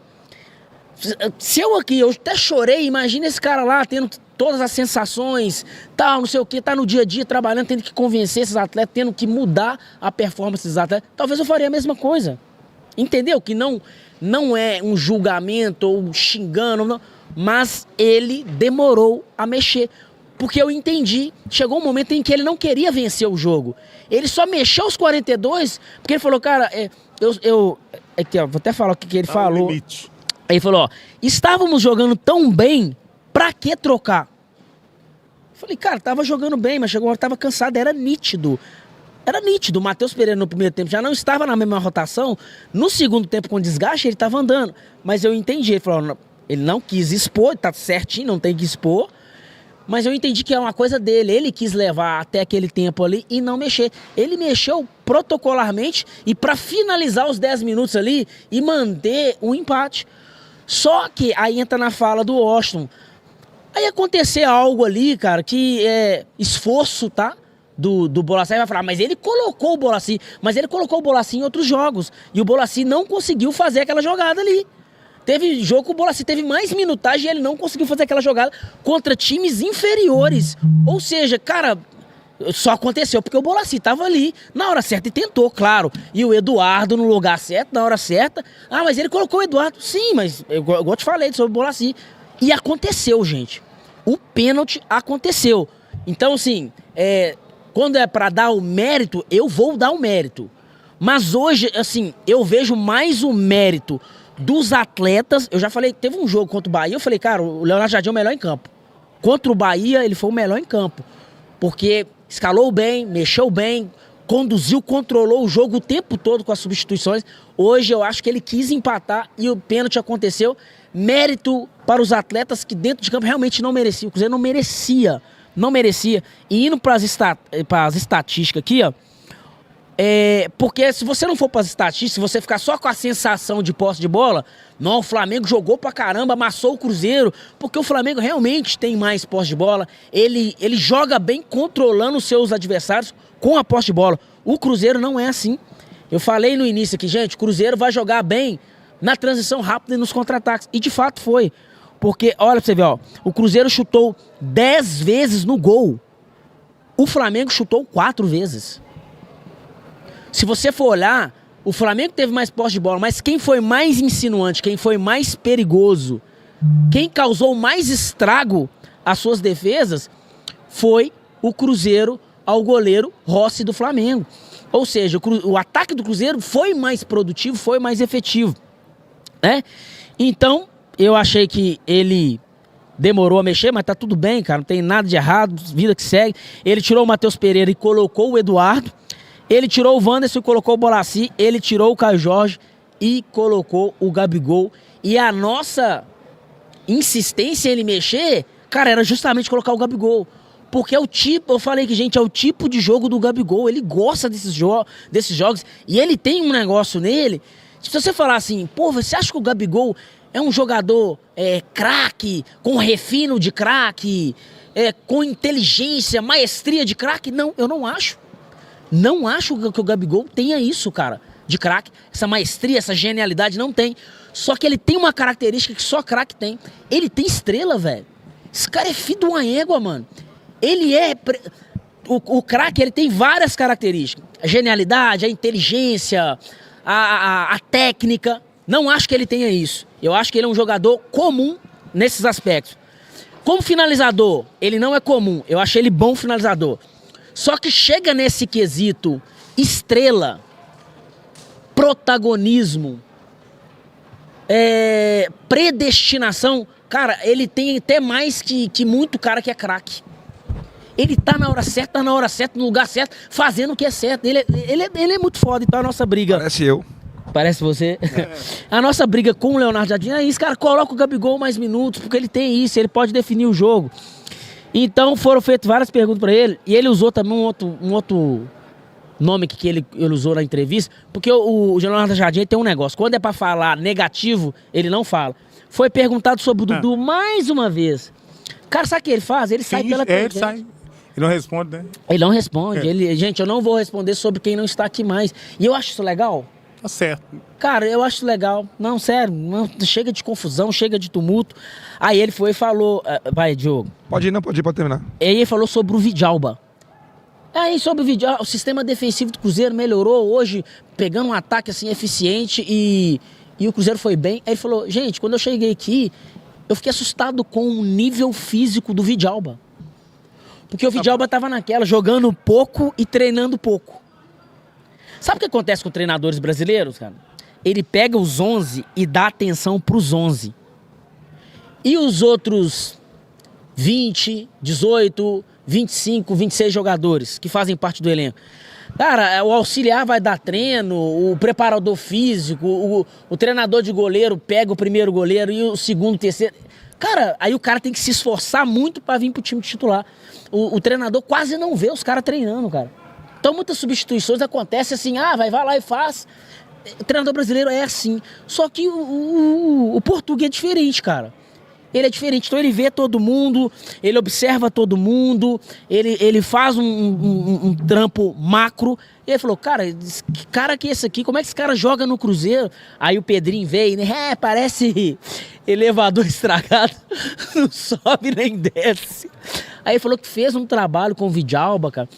se eu aqui, eu até chorei, imagina esse cara lá tendo todas as sensações, tal, não sei o que, tá no dia a dia trabalhando, tendo que convencer esses atletas, tendo que mudar a performance desses atletas. Talvez eu faria a mesma coisa. Entendeu? Que não é um julgamento ou xingando, não, mas ele demorou a mexer. Porque eu entendi, chegou um momento em que ele não queria vencer o jogo. Ele só mexeu os 42, porque ele falou, cara, aqui, ó, vou até falar o que ele falou. Aí ele falou, ó, estávamos jogando tão bem, pra que trocar? Eu falei, cara, tava jogando bem, mas chegou uma hora que tava cansado, era nítido. Era nítido, o Matheus Pereira no primeiro tempo já não estava na mesma rotação, no segundo tempo com desgaste ele estava andando. Mas eu entendi, ele falou, ele não quis expor, tá certinho, não tem que expor. Mas eu entendi que é uma coisa dele, ele quis levar até aquele tempo ali e não mexer. Ele mexeu protocolarmente e para finalizar os 10 minutos ali e manter um empate. Só que aí entra na fala do Washington. Aí acontecer algo ali, cara, que é esforço, tá? Do Bolacci, vai falar, mas ele colocou o Bolacci, em outros jogos. E o Bolacci não conseguiu fazer aquela jogada ali. Teve jogo que o Bolacci teve mais minutagem e ele não conseguiu fazer aquela jogada contra times inferiores. Ou seja, cara, só aconteceu porque o Bolacci tava ali na hora certa e tentou, claro. E o Eduardo no lugar certo, na hora certa. Ah, mas ele colocou o Eduardo. Sim, mas eu te falei sobre o Bolacci. E aconteceu, gente. O pênalti aconteceu. Então, assim, quando é pra dar o mérito, eu vou dar o mérito. Mas hoje, assim, eu vejo mais o mérito dos atletas. Eu já falei, teve um jogo contra o Bahia, eu falei, cara, o Leonardo Jardim é o melhor em campo. Contra o Bahia, ele foi o melhor em campo. Porque escalou bem, mexeu bem, conduziu, controlou o jogo o tempo todo com as substituições. Hoje eu acho que ele quis empatar e o pênalti aconteceu. Mérito para os atletas que dentro de campo realmente não mereciam. O Cruzeiro não merecia. Não merecia. E indo para as estatísticas aqui, ó. Porque se você não for para as estatísticas, se você ficar só com a sensação de posse de bola, não, o Flamengo jogou pra caramba, amassou o Cruzeiro, porque o Flamengo realmente tem mais posse de bola, ele joga bem controlando os seus adversários com a posse de bola. O Cruzeiro não é assim. Eu falei no início aqui, gente, o Cruzeiro vai jogar bem na transição rápida e nos contra-ataques, e de fato foi. Porque, olha pra você ver, ó, o Cruzeiro chutou 10 vezes no gol, o Flamengo chutou 4 vezes. Se você for olhar, o Flamengo teve mais posse de bola, mas quem foi mais insinuante, quem foi mais perigoso, quem causou mais estrago às suas defesas, foi o Cruzeiro ao goleiro Rossi do Flamengo. Ou seja, o ataque do Cruzeiro foi mais produtivo, foi mais efetivo, né? Então, eu achei que ele demorou a mexer, mas tá tudo bem, cara, não tem nada de errado, vida que segue. Ele tirou o Matheus Pereira e colocou o Eduardo. Ele tirou o Wanderson e colocou o Bolacci, ele tirou o Caio Jorge e colocou o Gabigol. E a nossa insistência em ele mexer, cara, era justamente colocar o Gabigol. Porque é o tipo, eu falei que, gente, é o tipo de jogo do Gabigol. Ele gosta desses jogos e ele tem um negócio nele. Se você falar assim, pô, você acha que o Gabigol É um jogador craque, com refino de craque, com inteligência, maestria de craque? Não, eu não acho. Não acho que o Gabigol tenha isso, cara, de craque. Essa maestria, essa genialidade, não tem. Só que ele tem uma característica que só craque tem. Ele tem estrela, velho. Esse cara é filho de uma égua, mano. Ele é... O craque, ele tem várias características. A genialidade, a inteligência, a técnica. Não acho que ele tenha isso. Eu acho que ele é um jogador comum nesses aspectos. Como finalizador, ele não é comum. Eu acho ele bom finalizador. Só que chega nesse quesito estrela, protagonismo, predestinação. Cara, ele tem até mais que muito cara que é craque. Ele tá na hora certa, no lugar certo, fazendo o que é certo. Ele é muito foda, então a nossa briga... Parece eu. Parece você? A nossa briga com o Leonardo Jardim é isso, cara, coloca o Gabigol mais minutos, porque ele tem isso, ele pode definir o jogo. Então foram feitas várias perguntas pra ele, e ele usou também um outro nome que ele usou na entrevista, porque o Leonardo Jardim tem um negócio, quando é pra falar negativo, ele não fala. Foi perguntado sobre o Dudu mais uma vez. Cara, sabe o que ele faz? Ele sai pela tangente. Ele sai. Ele não responde, né? Ele não responde. Gente, eu não vou responder sobre quem não está aqui mais. E eu acho isso legal. Tá certo. Cara, eu acho legal. Não, sério, não, chega de confusão, chega de tumulto. Aí ele foi e falou... vai, Diogo. Pode terminar. Aí ele falou sobre o Vidalba. Aí sobre o Vidalba, o sistema defensivo do Cruzeiro melhorou hoje, pegando um ataque assim eficiente e o Cruzeiro foi bem. Aí ele falou, gente, quando eu cheguei aqui, eu fiquei assustado com o nível físico do Vidalba. Porque o Vidalba tava naquela, jogando pouco e treinando pouco. Sabe o que acontece com treinadores brasileiros, cara? Ele pega os 11 e dá atenção pros 11. E os outros 20, 18, 25, 26 jogadores que fazem parte do elenco? Cara, o auxiliar vai dar treino, o preparador físico, o treinador de goleiro pega o primeiro goleiro e o segundo, terceiro... Cara, aí o cara tem que se esforçar muito pra vir pro time titular. O treinador quase não vê os caras treinando, cara. Então muitas substituições acontecem assim, vai lá e faz. O treinador brasileiro é assim. Só que o português é diferente, cara. Ele é diferente, então ele vê todo mundo, ele observa todo mundo, ele faz um trampo macro. E ele falou, cara, que cara que é esse aqui? Como é que esse cara joga no Cruzeiro? Aí o Pedrinho veio, né? Parece elevador estragado, não sobe nem desce. Aí ele falou que fez um trabalho com o Vidalba, cara.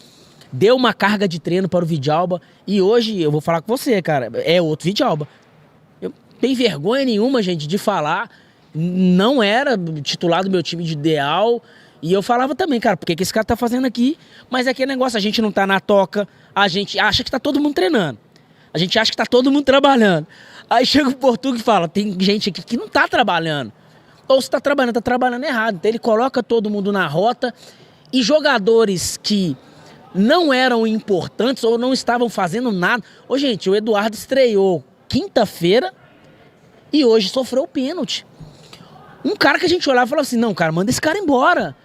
Deu uma carga de treino para o Vidalba. E hoje, eu vou falar com você, cara, é outro Vidalba. Eu não tenho vergonha nenhuma, gente, de falar. Não era titular do meu time de ideal. E eu falava também, cara, por que esse cara tá fazendo aqui? Mas é aquele negócio, a gente não tá na toca, a gente acha que tá todo mundo treinando. A gente acha que tá todo mundo trabalhando. Aí chega o Portuga e fala, tem gente aqui que não tá trabalhando. Ou se tá trabalhando errado. Então ele coloca todo mundo na rota. E jogadores que não eram importantes ou não estavam fazendo nada. Ô, gente, o Eduardo estreou quinta-feira e hoje sofreu o pênalti. Um cara que a gente olhava e falava assim, não, cara, manda esse cara embora.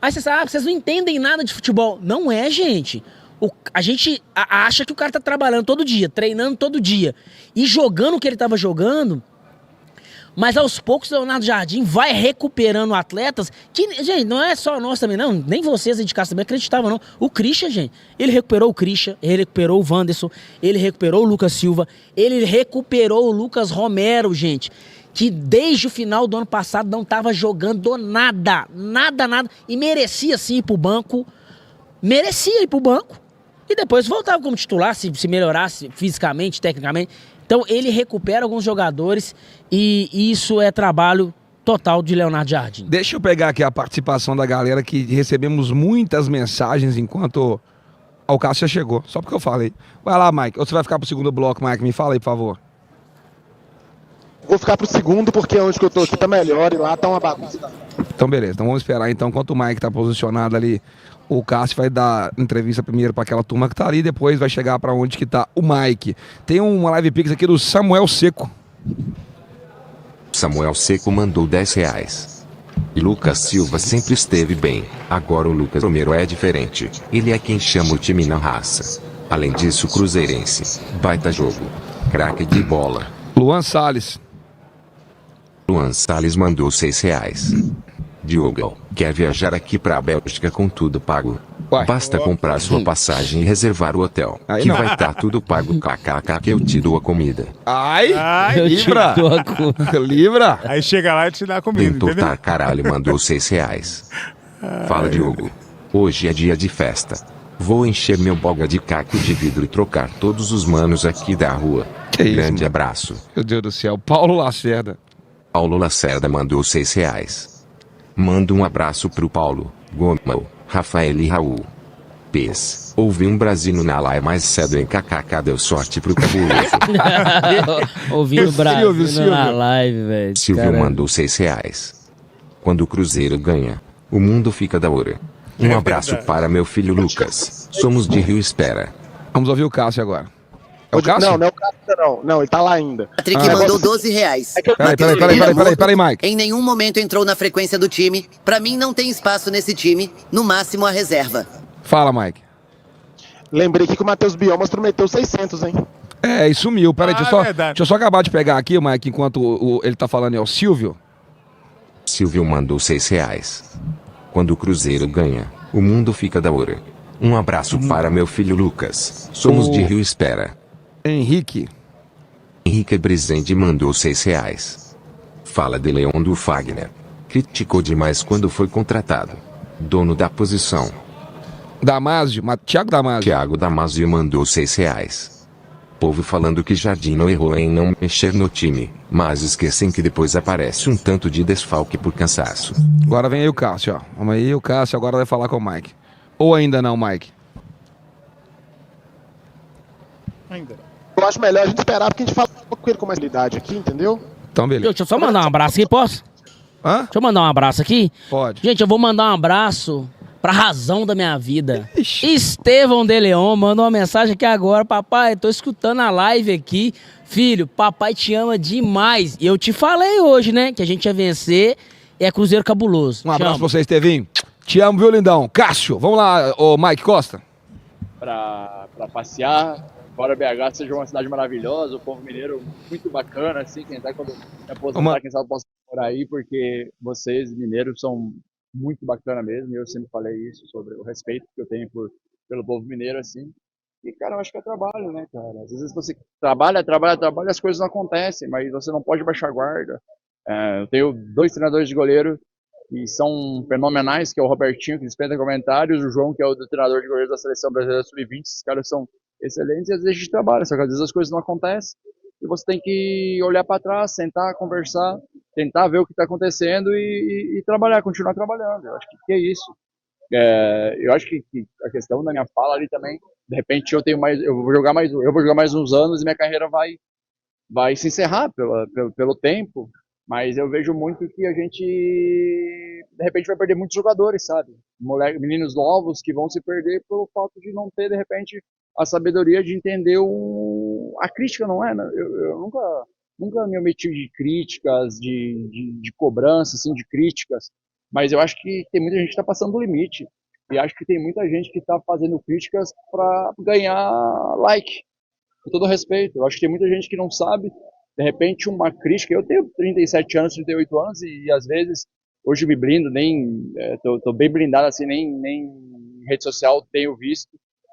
Aí você sabe, vocês não entendem nada de futebol. Não é, gente. A gente acha que o cara tá trabalhando todo dia, treinando todo dia e jogando o que ele tava jogando. Mas aos poucos o Leonardo Jardim vai recuperando atletas que, gente, não é só nós também, não. Nem vocês aí de casa também acreditavam, não. O Christian, gente, ele recuperou o Christian, ele recuperou o Wanderson, ele recuperou o Lucas Silva, ele recuperou o Lucas Romero, gente, que desde o final do ano passado não estava jogando nada, e merecia sim ir pro banco, e depois voltava como titular, se melhorasse fisicamente, tecnicamente. Então ele recupera alguns jogadores e isso é trabalho total de Leonardo Jardim. Deixa eu pegar aqui a participação da galera, que recebemos muitas mensagens enquanto o Cássio chegou, só porque eu falei. Vai lá, Mike, ou você vai ficar pro segundo bloco, Mike? Me fala aí, por favor. Vou ficar pro segundo porque onde que eu tô aqui tá melhor e lá tá uma bagunça. Então beleza, então vamos esperar então, enquanto o Mike tá posicionado ali, o Cássio vai dar entrevista primeiro para aquela turma que tá ali, depois vai chegar para onde que tá o Mike. Tem uma live pix aqui do Samuel Seco. Samuel Seco mandou R$10. Lucas Silva sempre esteve bem, agora o Lucas Romero é diferente, ele é quem chama o time na raça. Além disso, cruzeirense, baita jogo, craque de bola. Luan Salles. Luan Salles mandou R$6. Diogo, quer viajar aqui pra Bélgica com tudo pago? Basta comprar sua passagem e reservar o hotel. Aí que não. vai estar tudo pago, kkk, que eu te dou a comida. Ai, eu te Libra. Libra. Aí chega lá e te dá a comida, Tentou entendeu? tá caralho, mandou R$6. Fala, Diogo. Hoje é dia de festa. Vou encher meu boga de caco de vidro e trocar todos os manos aqui da rua. Grande abraço. Meu Deus do céu, Paulo Lacerda. Paulo Lacerda mandou R$6. Manda um abraço pro Paulo, Gomal, Rafael e Raul. Pes, ouvi um brasino na live mais cedo em kkk, deu sorte pro cabuloso. Ouvindo o Brasil na live, velho. Silvio Caramba. mandou R$6. Quando o Cruzeiro ganha, o mundo fica da hora. Um abraço para meu filho Lucas. Somos de Rio Espera. Vamos ouvir o Cássio agora. É o Cássio? Não, não é o Cássio, não. Não, ele tá lá ainda. Patrick mandou R$12. Peraí, Mike. Em nenhum momento entrou na frequência do time. Pra mim não tem espaço nesse time. No máximo a reserva. Fala, Mike. Lembrei aqui que o Matheus Biomas prometeu 600, hein? É, e sumiu. Peraí, deixa eu só acabar de pegar aqui, Mike, enquanto ele tá falando, é o Silvio. Silvio mandou R$6. Quando o Cruzeiro ganha, o mundo fica da hora. Um abraço para meu filho Lucas. Somos de Rio Espera. Henrique Brizende mandou R$6. Fala de Leão do Fagner. Criticou demais quando foi contratado. Dono da posição. Damásio, Thiago Damásio mandou R$6. Povo falando que Jardim não errou em não mexer no time, mas esquecem que depois aparece um tanto de desfalque por cansaço. Agora vem aí o Cássio, ó. Vamos aí, o Cássio agora vai falar com o Mike. Ou ainda não, Mike? Ainda não. Eu acho melhor a gente esperar, porque a gente fala com ele com mais habilidade aqui, entendeu? Então, beleza. Deixa eu só mandar um abraço aqui, posso? Hã? Deixa eu mandar um abraço aqui. Pode. Gente, eu vou mandar um abraço pra razão da minha vida. Estevão de Leon mandou uma mensagem aqui agora. Papai, tô escutando a live aqui. Filho, papai te ama demais. E eu te falei hoje, né, que a gente ia vencer. É Cruzeiro Cabuloso. Um abraço pra você, Estevinho. Te amo, viu, lindão? Cássio, vamos lá, ô Mike Costa. Pra passear. Embora BH seja uma cidade maravilhosa, o povo mineiro muito bacana, assim, quem tá quando me aposentar, quem sabe posso morar aí, porque vocês, mineiros, são muito bacana mesmo, e eu sempre falei isso, sobre o respeito que eu tenho pelo povo mineiro, assim. E, cara, eu acho que é trabalho, né, cara? Às vezes você trabalha, as coisas não acontecem, mas você não pode baixar a guarda. Eu tenho 2 treinadores de goleiro que são fenomenais, que é o Robertinho, que dispensa comentários, o João, que é o treinador de goleiro da Seleção Brasileira Sub-20, esses caras são excelentes, e às vezes a gente trabalha, só que às vezes as coisas não acontecem e você tem que olhar para trás, sentar, conversar, tentar ver o que está acontecendo e trabalhar, continuar trabalhando. Eu acho que é isso. Eu acho que a questão da minha fala ali também, de repente eu vou jogar mais uns anos e minha carreira vai se encerrar pelo tempo, mas eu vejo muito que a gente de repente vai perder muitos jogadores, sabe? Meninos novos que vão se perder pelo fato de não ter de repente a sabedoria de entender a crítica, não é? Eu nunca me omiti de críticas, de cobrança, assim, de críticas, mas eu acho que tem muita gente que está passando do limite, e acho que tem muita gente que está fazendo críticas para ganhar like, com todo respeito. Eu acho que tem muita gente que não sabe, de repente, uma crítica. Eu tenho 37 anos, 38 anos, e às vezes, hoje me blindo, tô bem blindado, assim, nem em rede social tenho visto,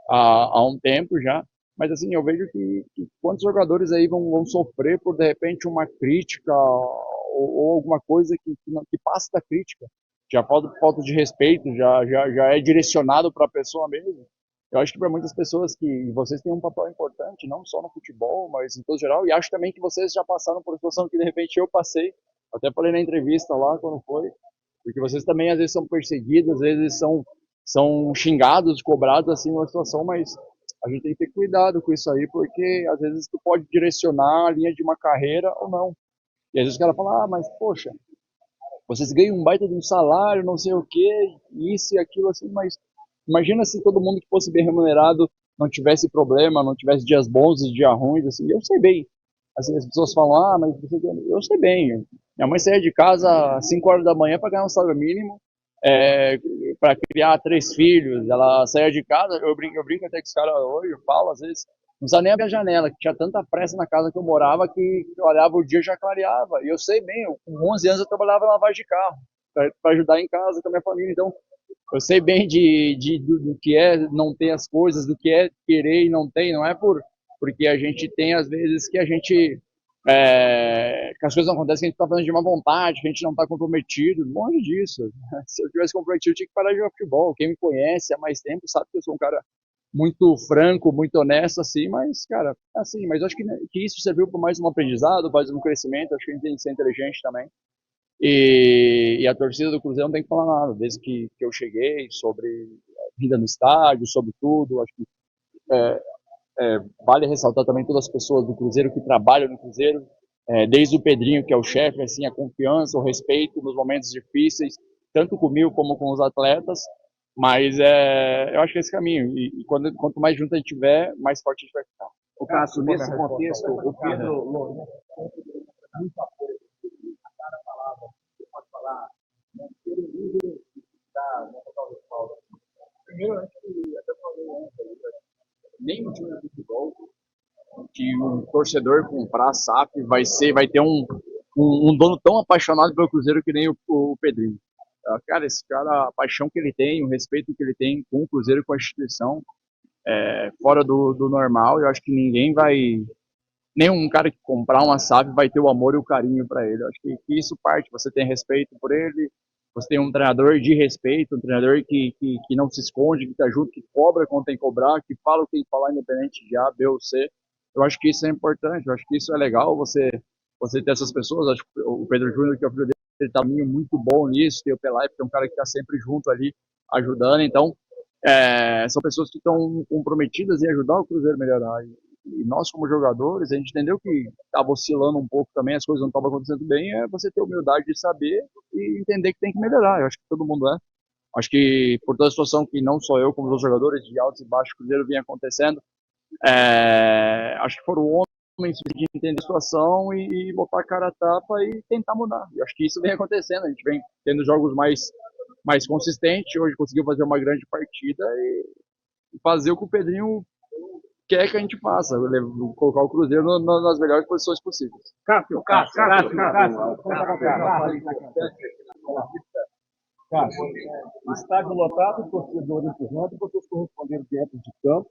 há um tempo já, mas assim, eu vejo que quantos jogadores aí vão sofrer por, de repente, uma crítica ou alguma coisa que passa da crítica. Já falta de respeito, já é direcionado para a pessoa mesmo. Eu acho que para muitas pessoas que vocês têm um papel importante, não só no futebol, mas em todo geral, e acho também que vocês já passaram por uma situação que de repente eu passei, até falei na entrevista lá quando foi, porque vocês também às vezes são perseguidos, às vezes são xingados, cobrados assim numa situação, mas a gente tem que ter cuidado com isso aí, porque às vezes tu pode direcionar a linha de uma carreira ou não. E às vezes o cara fala, mas poxa, vocês ganham um baita de um salário, não sei o que, isso e aquilo assim, mas imagina se todo mundo que fosse bem remunerado não tivesse problema, não tivesse dias bons e dias ruins, assim, eu sei bem. Assim, as pessoas falam, mas eu sei bem. Minha mãe saía de casa às 5 horas da manhã para ganhar um salário mínimo, para criar 3 filhos. Ela saía de casa, eu brinco até com os caras hoje, eu falo às vezes, Não precisava nem abrir a janela, que tinha tanta pressa na casa que eu morava que eu olhava o dia e já clareava. E eu sei bem, com 11 anos eu trabalhava na lavagem de carro, para ajudar em casa com a minha família. Então, eu sei bem do que é não ter as coisas, do que é querer e não tem. Não é porque a gente tem, às vezes, que a gente... que as coisas não acontecem, que a gente está falando de má vontade, que a gente não está comprometido, longe disso. Se eu tivesse comprometido, eu tinha que parar de jogar futebol. Quem me conhece há mais tempo sabe que eu sou um cara muito franco, muito honesto, assim, mas, cara, assim, mas eu acho que isso serviu para mais um aprendizado, mais um crescimento, acho que a gente tem que ser inteligente também. E a torcida do Cruzeiro não tem que falar nada, desde que eu cheguei, sobre a vida no estádio, sobre tudo, acho que vale ressaltar também todas as pessoas do Cruzeiro que trabalham no Cruzeiro, desde o Pedrinho, que é o chefe, assim, a confiança, o respeito nos momentos difíceis, tanto comigo como com os atletas, mas eu acho que é esse caminho, e quanto mais junto a gente tiver, mais forte a gente vai ficar. O Cássio, nesse contexto, o Pedro Lourenço muito apoio. Cada palavra que pode falar, né, pelo nível da total respaldo. Primeiro, acho que até falei Nem um time de futebol que um torcedor comprar a SAF vai ter um dono tão apaixonado pelo Cruzeiro que nem o Pedrinho. Cara, esse cara, a paixão que ele tem, o respeito que ele tem com o Cruzeiro e com a instituição, fora do normal. Eu acho que nenhum cara que comprar uma SAF vai ter o amor e o carinho para ele. Eu acho que isso parte, você tem respeito por ele, você tem um treinador de respeito, um treinador que não se esconde, que está junto, que cobra quando tem que cobrar, que fala o que tem que falar, independente de A, B ou C. Eu acho que isso é importante, eu acho que isso é legal, você ter essas pessoas. Acho que o Pedro Júnior, que é o filho dele, ele tá muito bom nisso, tem o Pelé, que é um cara que está sempre junto ali, ajudando. Então, são pessoas que estão comprometidas em ajudar o Cruzeiro a melhorar. E nós, como jogadores, a gente entendeu que estava oscilando um pouco também, as coisas não estavam acontecendo bem, você ter humildade de saber e entender que tem que melhorar. Eu acho que todo mundo Acho que por toda a situação que não só eu, como os jogadores de altos e baixos do Cruzeiro vinha acontecendo, acho que foram homens de entender a situação e botar a cara a tapa e tentar mudar. Eu acho que isso vem acontecendo, a gente vem tendo jogos mais consistentes, hoje conseguiu fazer uma grande partida e fazer o que o Pedrinho quer que a gente faça, colocar o Cruzeiro nas melhores posições possíveis. Cássio, estádio lotado, torcedor empurrando, vocês corresponderam dentro de campo,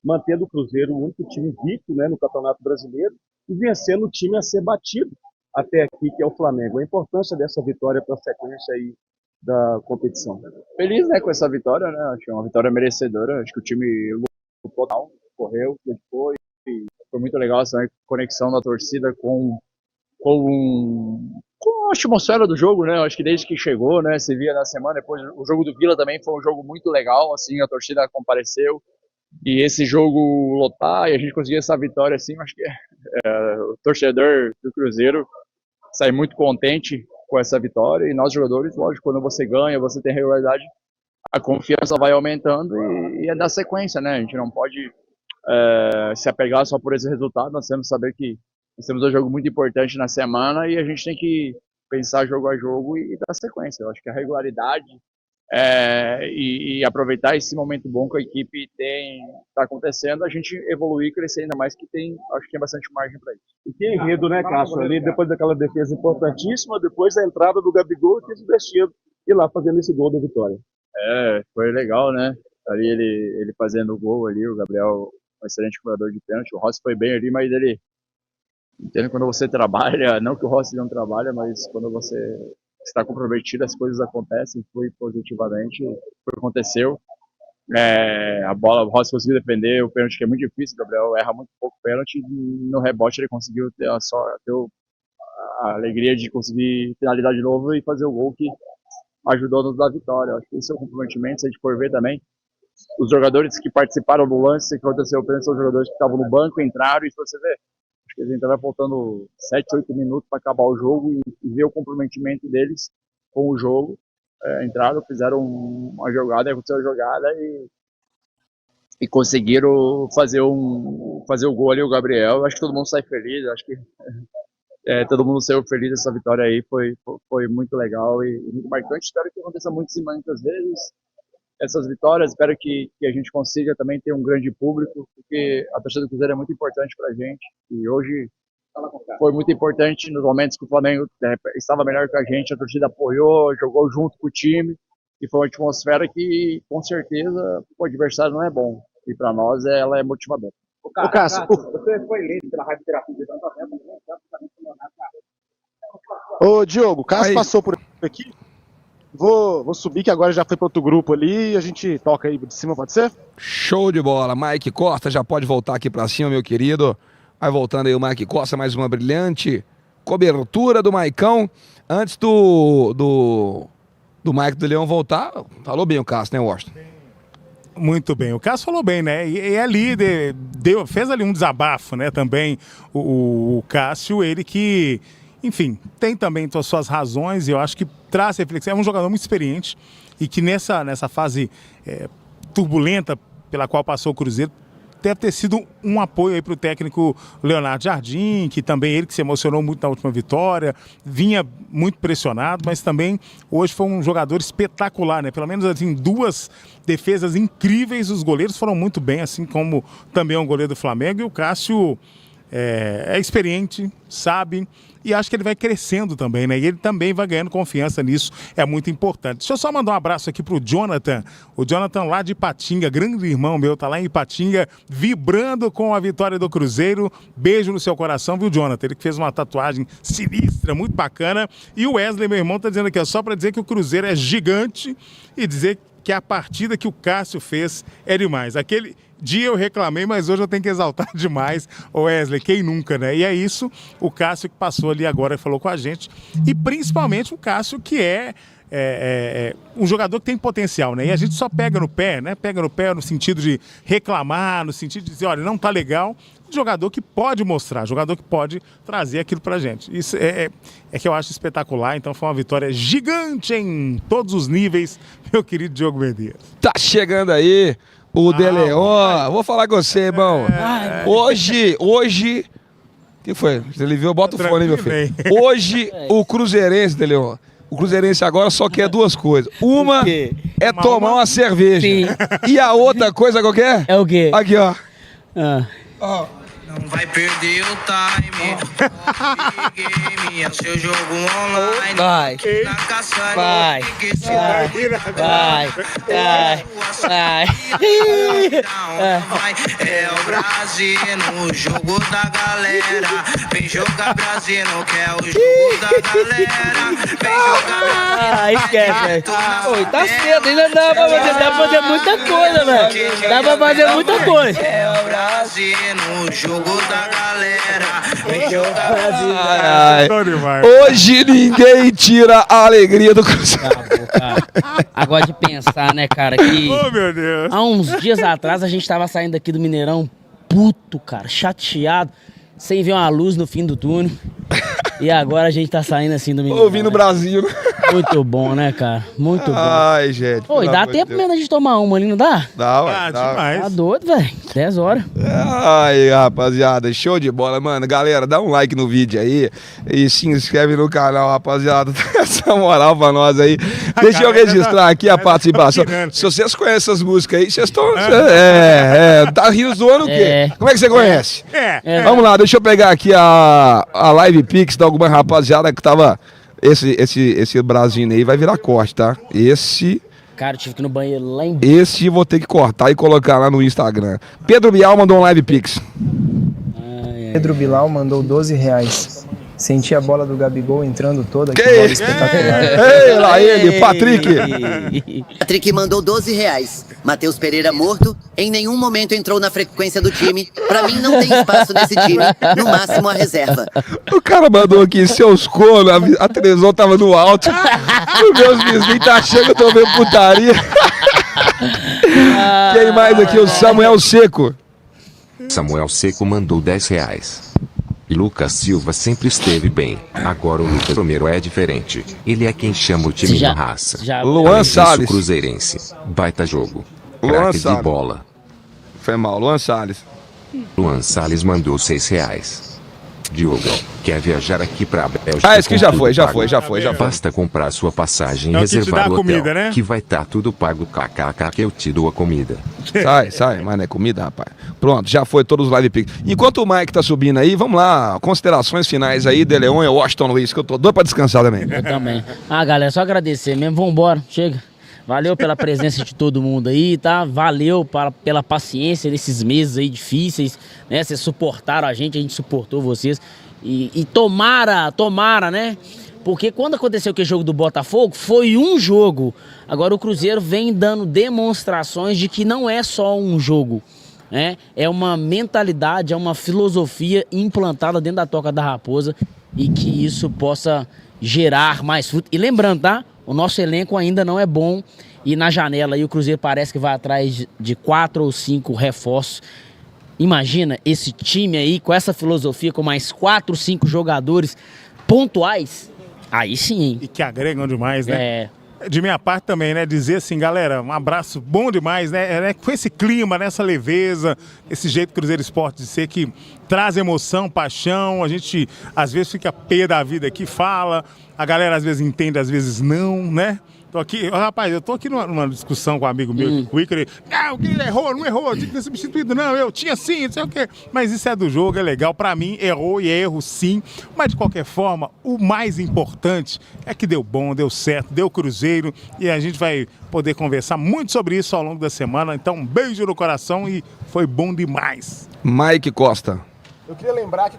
mantendo o Cruzeiro o único time invicto, né, no Campeonato Brasileiro e vencendo o time a ser batido até aqui, que é o Flamengo. A importância dessa vitória para a sequência aí da competição. Feliz, né, com essa vitória, né? Acho que é uma vitória merecedora. Acho que o time lutou total, correu, dedicou e foi muito legal essa conexão da torcida com a atmosfera do jogo, né? Acho que desde que chegou, né, se via na semana, depois o jogo do Vila também foi um jogo muito legal, assim, a torcida compareceu e esse jogo lotar e a gente conseguir essa vitória, assim, acho que o torcedor do Cruzeiro sai muito contente com essa vitória e nós jogadores, lógico, quando você ganha, você tem regularidade, a confiança vai aumentando e é da sequência, né? A gente não pode se apegar só por esse resultado, nós temos que saber que nós temos um jogo muito importante na semana e a gente tem que pensar jogo a jogo e dar sequência. Eu acho que a regularidade e aproveitar esse momento bom que a equipe está acontecendo, a gente evoluir e crescer ainda mais, que acho que tem bastante margem para isso. E que enredo, né, Cássio? Ali, depois daquela defesa importantíssima, depois da entrada do Gabigol, que o destino ir lá fazendo esse gol da vitória. Foi legal, né? Ali ele fazendo o gol ali, o Gabriel, um excelente cobrador de pênalti, o Rossi foi bem ali, mas ele entende quando você trabalha, não que o Rossi não trabalha, mas quando você está comprometido, as coisas acontecem, foi positivamente, aconteceu. A bola, o Rossi conseguiu defender o pênalti, que é muito difícil, o Gabriel erra muito pouco pênalti, e no rebote ele conseguiu ter a alegria de conseguir finalizar de novo e fazer o gol que ajudou a nos dar a vitória. Acho que esse é o comprometimento, se a gente for ver também, os jogadores que participaram do lance que aconteceu o pênalti são os jogadores que estavam no banco, entraram, e se você ver, acho que eles entraram faltando 7, 8 minutos para acabar o jogo e ver o comprometimento deles com o jogo. Entraram, fizeram uma jogada, aconteceu a jogada e conseguiram fazer o gol ali, o Gabriel. Acho que todo mundo sai feliz, acho que todo mundo saiu feliz dessa vitória aí, foi muito legal e muito marcante. Espero que aconteça muitas vezes. essas vitórias. Espero que a gente consiga também ter um grande público, porque a torcida do Cruzeiro é muito importante pra gente. E hoje foi muito importante nos momentos que o Flamengo estava melhor que a gente, a torcida apoiou, jogou junto com o time, e foi uma atmosfera que, com certeza, o adversário não é bom. E para nós, ela é motivadora. Ô, Cássio, você foi eleito pela radioterapia de tanto tempo, ô Diogo, o Cássio passou por aqui. Vou subir, que agora já foi para outro grupo ali, e a gente toca aí de cima, pode ser? Show de bola. Mike Costa já pode voltar aqui para cima, meu querido. Vai voltando aí o Mike Costa, mais uma brilhante cobertura do Maicão. Antes do Mike do Leão voltar, falou bem o Cássio, né, Washington? Muito bem, o Cássio falou bem, né? E ali fez ali um desabafo, né? Também o Cássio, ele que, enfim, tem também as suas razões, e eu acho que traz reflexão. É um jogador muito experiente e que nessa fase turbulenta pela qual passou o Cruzeiro, deve ter sido um apoio aí para o técnico Leonardo Jardim, que também ele que se emocionou muito na última vitória, vinha muito pressionado, mas também hoje foi um jogador espetacular, né? Pelo menos assim, 2 defesas incríveis, os goleiros foram muito bem, assim como também é um goleiro do Flamengo, e o Cássio é experiente, sabe, e acho que ele vai crescendo também, né? E ele também vai ganhando confiança nisso, é muito importante. Deixa eu só mandar um abraço aqui pro Jonathan, o Jonathan lá de Ipatinga, grande irmão meu, tá lá em Ipatinga, vibrando com a vitória do Cruzeiro. Beijo no seu coração, viu, Jonathan? Ele que fez uma tatuagem sinistra, muito bacana. E o Wesley, meu irmão, tá dizendo aqui, ó, só pra dizer que o Cruzeiro é gigante e dizer que a partida que o Cássio fez é demais. Aquele dia eu reclamei, mas hoje eu tenho que exaltar demais o Wesley, quem nunca, né? E é isso, o Cássio que passou ali agora e falou com a gente, e principalmente o Cássio que é um jogador que tem potencial, né? E a gente só pega no pé, né? Pega no pé no sentido de reclamar, no sentido de dizer, olha, não tá legal. Jogador que pode mostrar, jogador que pode trazer aquilo pra gente. Isso é que eu acho espetacular. Então foi uma vitória gigante em todos os níveis, meu querido Diogo Mendes. Tá chegando aí o De Leon. Vou falar com você, irmão. Hoje... que foi? Ele viu? Bota o fone aí, meu filho. Hoje, o Cruzeirense, De Leon. O Cruzeirense agora só quer 2 coisas. Uma é tomar uma cerveja. Sim. E a outra coisa qualquer? É o quê? Aqui, ó. Ó. Não vai perder o time. Game é seu jogo online. Vai. Na caçada. Vai. É o Brasil no jogo da galera. Vem jogar Brasil, não quer o jogo da galera. Vem jogar. Esquece, velho. Oi, tá cedo, ainda dá pra fazer muita coisa, velho. Dá pra fazer muita coisa. É o Brasil no jogo da galera. Vem jogar Hoje ninguém tira a alegria do Cruzeiro. Agora de pensar, né, cara, que oh, meu Deus. Há uns dias atrás a gente tava saindo daqui do Mineirão puto, cara, chateado, sem ver uma luz no fim do túnel. E agora a gente tá saindo assim do Mineirão. Ouvindo o Brasil. Muito bom, né, cara? Muito bom. Ai, gente. Oi, dá tempo mesmo da gente tomar uma ali, não dá? Dá, ué. Demais. Tá doido, velho. 10 horas. Ai, rapaziada, show de bola, mano. Galera, dá um like no vídeo aí e se inscreve no canal, rapaziada. Essa moral pra nós aí. Deixa eu registrar aqui a participação. Se vocês conhecem essas músicas aí, vocês estão... tá rindo zoando o quê? Como é que você conhece? Vamos lá, deixa eu pegar aqui a Live Pix da alguma rapaziada que tava... Esse Brasil aí vai virar corte, tá? Cara, eu tive que ir no banheiro lá em... Esse vou ter que cortar e colocar lá no Instagram. Pedro Bial mandou um Live Pix. Pedro Bilal mandou R$12. Senti a bola do Gabigol entrando toda. Que bola espetacular. Ei, lá ele, Patrick. Patrick mandou R$12. Matheus Pereira morto, em nenhum momento entrou na frequência do time. Pra mim não tem espaço nesse time, no máximo a reserva. O cara mandou aqui, seus cornos, a televisão tava no alto. Os meus vizinhos tá achando que eu tô vendo putaria. Quem mais aqui? O Samuel Seco. Samuel Seco mandou R$10. Lucas Silva sempre esteve bem. Agora o Lucas Romero é diferente. Ele é quem chama o time na raça. Luan Salles. Cruzeirense. Baita jogo. Luan Craque de Salles. bola. Foi mal, Luan Salles. Luan Salles mandou R$6. Diogo, quer viajar aqui pra Bélgica? Ah, esse que já com foi, tudo já pago? foi, já foi, já foi. Basta comprar sua passagem e É o que te reservar dá o a hotel, comida, né? que vai estar tudo pago, kkk, que eu te dou a comida. Sai, mas não é comida, rapaz. Pronto, já foi todos os live picks. Enquanto o Mike tá subindo aí, vamos lá, considerações finais aí, De Leon e Washington Luiz, que eu tô doido pra descansar também. Eu também. Galera, só agradecer mesmo, vambora, chega. Valeu pela presença de todo mundo aí, tá? Valeu pela paciência nesses meses aí difíceis, né? Vocês suportaram a gente suportou vocês. E tomara, né? Porque quando aconteceu aquele jogo do Botafogo, foi um jogo. Agora o Cruzeiro vem dando demonstrações de que não é só um jogo, né? É uma mentalidade, é uma filosofia implantada dentro da Toca da Raposa e que isso possa gerar mais fruto. E lembrando, tá? O nosso elenco ainda não é bom e na janela aí o Cruzeiro parece que vai atrás de 4 ou 5 reforços. Imagina esse time aí com essa filosofia, com mais 4, 5 jogadores pontuais. Aí sim, hein? E que agregam demais, né? De minha parte também, né? Dizer assim, galera, um abraço bom demais, né? Com esse clima, nessa leveza, esse jeito Cruzeiro Esporte de ser que traz emoção, paixão. A gente às vezes fica pé da vida aqui, fala. A galera às vezes entende, às vezes não, né? Tô aqui, rapaz, eu tô aqui numa discussão com um amigo meu, o Ícaro, não, ele errou, não errou, tinha que ter substituído, não, eu tinha sim, não sei o quê. Mas isso é do jogo, é legal, pra mim, errou e erro sim, mas de qualquer forma, o mais importante é que deu bom, deu certo, deu Cruzeiro, e a gente vai poder conversar muito sobre isso ao longo da semana, então um beijo no coração e foi bom demais. Mike Costa. Eu queria lembrar que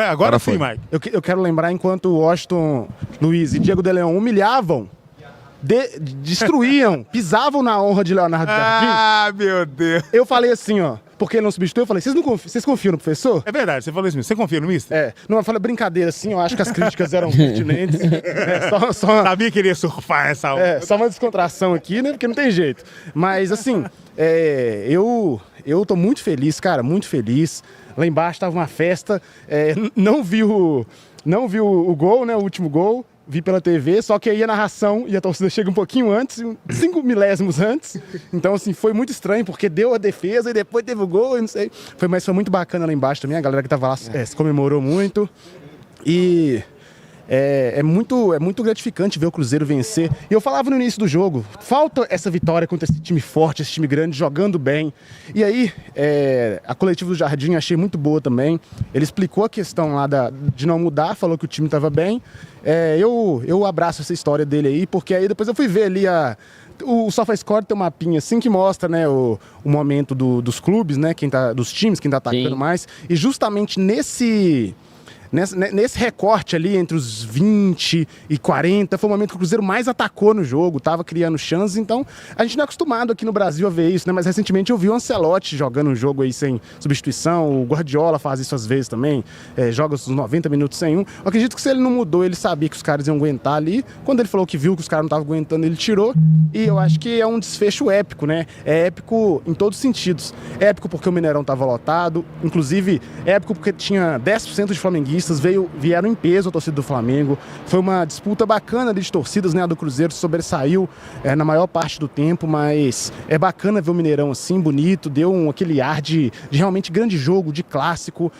Agora sim, Mike. Eu quero lembrar enquanto Washington Luiz e Diego De Leon humilhavam, destruíam, pisavam na honra de Leonardo Jardim. Ah, meu Deus. Eu falei assim, ó, porque ele não substituiu, eu falei, vocês confiam no professor? É verdade, você falou isso mesmo. Você confia no mister? Não, eu falei brincadeira assim, eu acho que as críticas eram pertinentes. Sabia que iria surfar essa hora. Só uma descontração aqui, né, porque não tem jeito. Mas assim, eu tô muito feliz, cara, muito feliz. Lá embaixo tava uma festa, não vi o gol, né, o último gol. Vi pela TV, só que aí a narração e a torcida chega um pouquinho antes, 5 milésimos antes. Então, assim, foi muito estranho, porque deu a defesa e depois teve o gol, e não sei. Mas foi muito bacana lá embaixo também, a galera que tava lá se comemorou muito. E é muito gratificante ver o Cruzeiro vencer. E eu falava no início do jogo, falta essa vitória contra esse time forte, esse time grande, jogando bem. E aí, a coletiva do Jardim achei muito boa também. Ele explicou a questão lá de não mudar, falou que o time estava bem. Eu abraço essa história dele aí, porque aí depois eu fui ver ali o SofaScore tem um mapinha assim que mostra, né, o momento dos clubes, né, dos times, quem tá atacando mais. E justamente nesse recorte ali entre os 20 e 40, foi o momento que o Cruzeiro mais atacou no jogo, tava criando chances, então a gente não é acostumado aqui no Brasil a ver isso, né? Mas recentemente eu vi o Ancelotti jogando um jogo aí sem substituição, o Guardiola faz isso às vezes também, joga os 90 minutos sem um. Eu acredito que se ele não mudou, ele sabia que os caras iam aguentar ali, quando ele falou que viu que os caras não estavam aguentando, ele tirou, e eu acho que é um desfecho épico, né? É épico em todos os sentidos. É épico porque o Mineirão tava lotado, inclusive é épico porque tinha 10% de flamenguistas, vieram em peso a torcida do Flamengo. Foi uma disputa bacana ali de torcidas, né? A do Cruzeiro sobressaiu na maior parte do tempo, mas é bacana ver o Mineirão assim, bonito, deu aquele ar de realmente grande jogo, de clássico,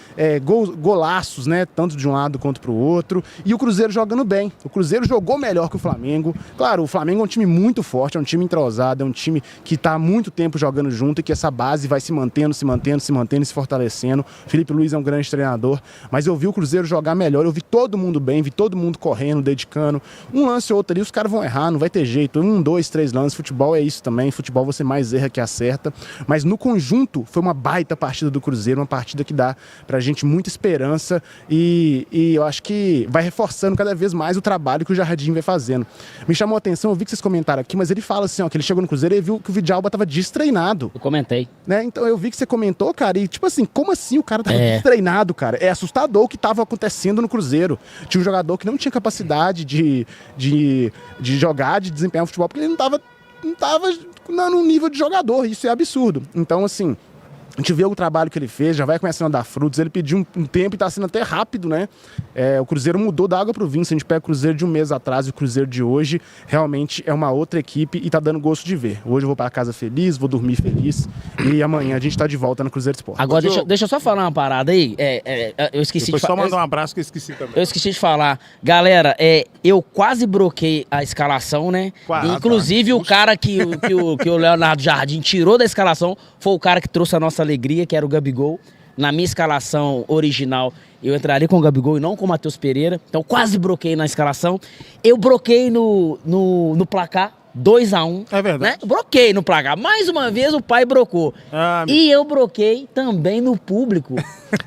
golaços, né? Tanto de um lado quanto pro outro. E o Cruzeiro jogando bem. O Cruzeiro jogou melhor que o Flamengo. Claro, o Flamengo é um time muito forte, é um time entrosado, é um time que tá há muito tempo jogando junto e que essa base vai se mantendo, se fortalecendo. Felipe Luiz é um grande treinador, mas eu vi o Cruzeiro jogar melhor, eu vi todo mundo bem, vi todo mundo correndo, dedicando. Um lance ou outro ali, os caras vão errar, não vai ter jeito. 1, 2, 3 lances, futebol é isso também, futebol você mais erra que acerta. Mas no conjunto, foi uma baita partida do Cruzeiro, uma partida que dá pra gente muita esperança e eu acho que vai reforçando cada vez mais o trabalho que o Jardim vai fazendo. Me chamou a atenção, eu vi que vocês comentaram aqui, mas ele fala assim, ó, que ele chegou no Cruzeiro e viu que o Vidalba tava destreinado. Eu comentei. Né? Então eu vi que você comentou, cara, e tipo assim, como assim o cara tava destreinado, cara? É assustador o que tava acontecendo no Cruzeiro. Tinha um jogador que não tinha capacidade de jogar, de desempenhar o futebol, porque ele não tava no nível de jogador. Isso é absurdo. Então, assim, A gente vê o trabalho que ele fez, já vai começando a dar frutos. Ele pediu um tempo e tá sendo até rápido, né? O Cruzeiro mudou da água pro vinho. Se a gente pega o Cruzeiro de um mês atrás e o Cruzeiro de hoje, realmente é uma outra equipe e tá dando gosto de ver. Hoje eu vou para casa feliz, vou dormir feliz e amanhã a gente tá de volta no Cruzeiro Esporte. Agora, deixa eu só falar uma parada aí. Eu esqueci de falar. Só mandar um abraço que eu esqueci também. Eu esqueci de falar. Galera, eu quase broquei a escalação, né? Inclusive, o cara que o Leonardo Jardim tirou da escalação foi o cara que trouxe a nossa alegria, que era o Gabigol. Na minha escalação original, eu entraria com o Gabigol e não com o Matheus Pereira. Então, quase broquei na escalação. Eu broquei no placar. 2-1. É verdade. Né? Broquei no placar. Mais uma vez o pai brocou. E eu broquei também no público.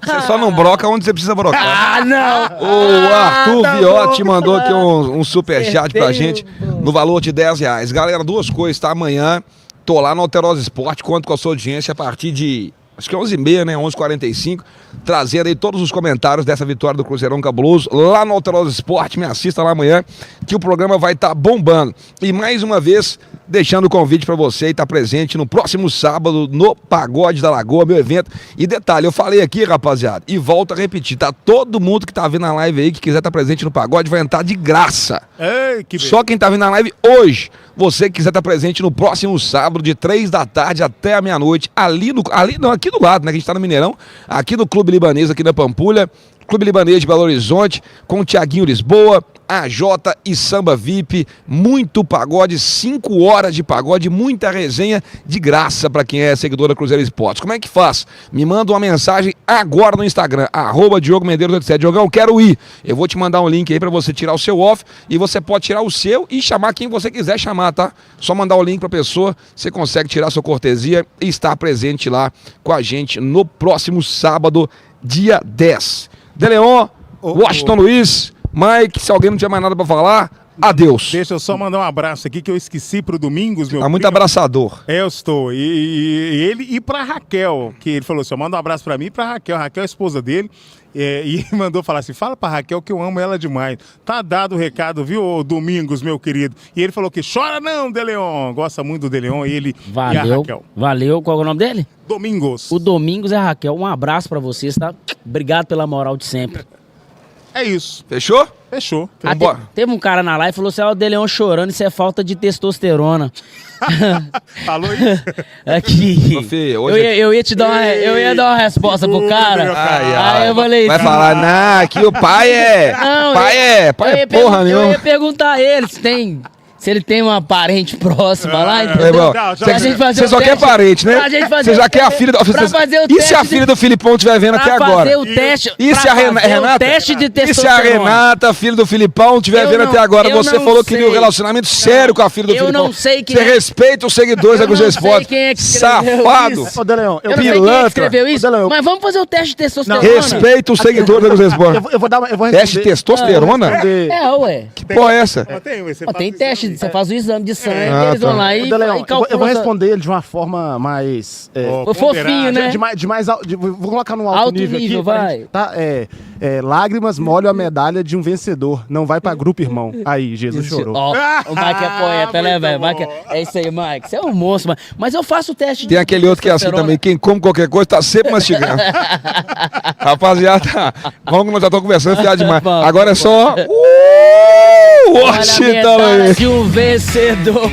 Você só não broca onde você precisa brocar. Ah, não! O Arthur Viotti mandou aqui um superchat pra gente no valor de R$10. Galera, duas coisas, tá? Amanhã tô lá no Alterosa Esporte, conto com a sua audiência a partir de... Acho que é 11h30, né? 11h45, trazendo aí todos os comentários dessa vitória do Cruzeirão Cabuloso lá no Alterosa Esporte. Me assista lá amanhã, que o programa vai estar bombando. E mais uma vez, deixando o convite para você estar presente no próximo sábado no Pagode da Lagoa, meu evento. E detalhe, eu falei aqui, rapaziada, e volto a repetir, tá? Todo mundo que tá vendo a live aí, que quiser estar presente no Pagode, vai entrar de graça. Ei, só quem tá vendo a live hoje. Você que quiser estar presente no próximo sábado, de 3 da tarde até a meia-noite, aqui do lado, né? Que a gente tá no Mineirão, aqui no Clube Libanês, aqui na Pampulha, Clube Libanês de Belo Horizonte, com o Thiaguinho Lisboa, AJ e Samba VIP, muito pagode, 5 horas de pagode, muita resenha de graça para quem é seguidor da Cruzeiro Esportes. Como é que faz? Me manda uma mensagem agora no Instagram, @DiogoMedeiros87. Diogão, quero ir. Eu vou te mandar um link aí para você tirar o seu off e você pode tirar o seu e chamar quem você quiser chamar, tá? Só mandar o link pra pessoa, você consegue tirar sua cortesia e estar presente lá com a gente no próximo sábado, dia 10. De Leon, Washington Luiz, Mike, se alguém não tiver mais nada pra falar, adeus. Deixa eu só mandar um abraço aqui que eu esqueci pro Domingos, meu Tá muito abraçador. Eu estou. E ele e pra Raquel, que ele falou assim, manda um abraço pra mim e pra Raquel. Raquel é a esposa dele. E mandou falar assim, fala pra Raquel que eu amo ela demais. Tá dado o recado, viu, Domingos, meu querido? E ele falou que chora não, De Leon. Gosta muito do De Leon, ele e a Raquel. Valeu. Qual é o nome dele? Domingos. O Domingos é a Raquel. Um abraço pra vocês, tá? Obrigado pela moral de sempre. É isso. Fechou? Fechou. Teve um cara na live que falou assim, o De Leon chorando, isso é falta de testosterona. Falou isso? Aqui. Eu ia te dar uma resposta pro cara. Aí eu falei... Vai falar, não, aqui o pai é... Não, pai é porra nenhuma. Eu ia perguntar a ele se ele tem uma parente próxima lá, entendeu? Você só quer parente, né? Você já quer a filha do... E se a filha do Filipão estiver vendo aqui agora? Fazer o teste, e se a Renata? Teste de e se a Renata, filha do Filipão, estiver vendo até agora? Você falou que queria um relacionamento sério com a filha do Filipão. Eu não sei quem Você respeita os seguidores da Cruzeiro Esporte. Safado. Ô, De Leon, eu não sei quem escreveu isso, mas vamos fazer o teste de testosterona. Respeita os seguidores da Cruzeiro Esporte. Eu vou responder. Teste de testosterona? Ué. Que porra é essa? Tem teste, você faz o exame de sangue, eles vão lá e calculam. Eu vou responder ele de uma forma mais... fofinho, né? Vou colocar no alto nível aqui. Vai. Tá? Lágrimas molham a medalha de um vencedor. Não vai pra grupo, irmão. Aí, Jesus chorou. O Mike é poeta, né, velho? É isso aí, Mike. Você é um monstro, mas eu faço o teste de... Tem aquele outro que é assim também. Quem come qualquer coisa tá sempre mastigando. Rapaziada, vamos que nós já estamos conversando, fiado demais. Agora é só... Washington! De um vencedor.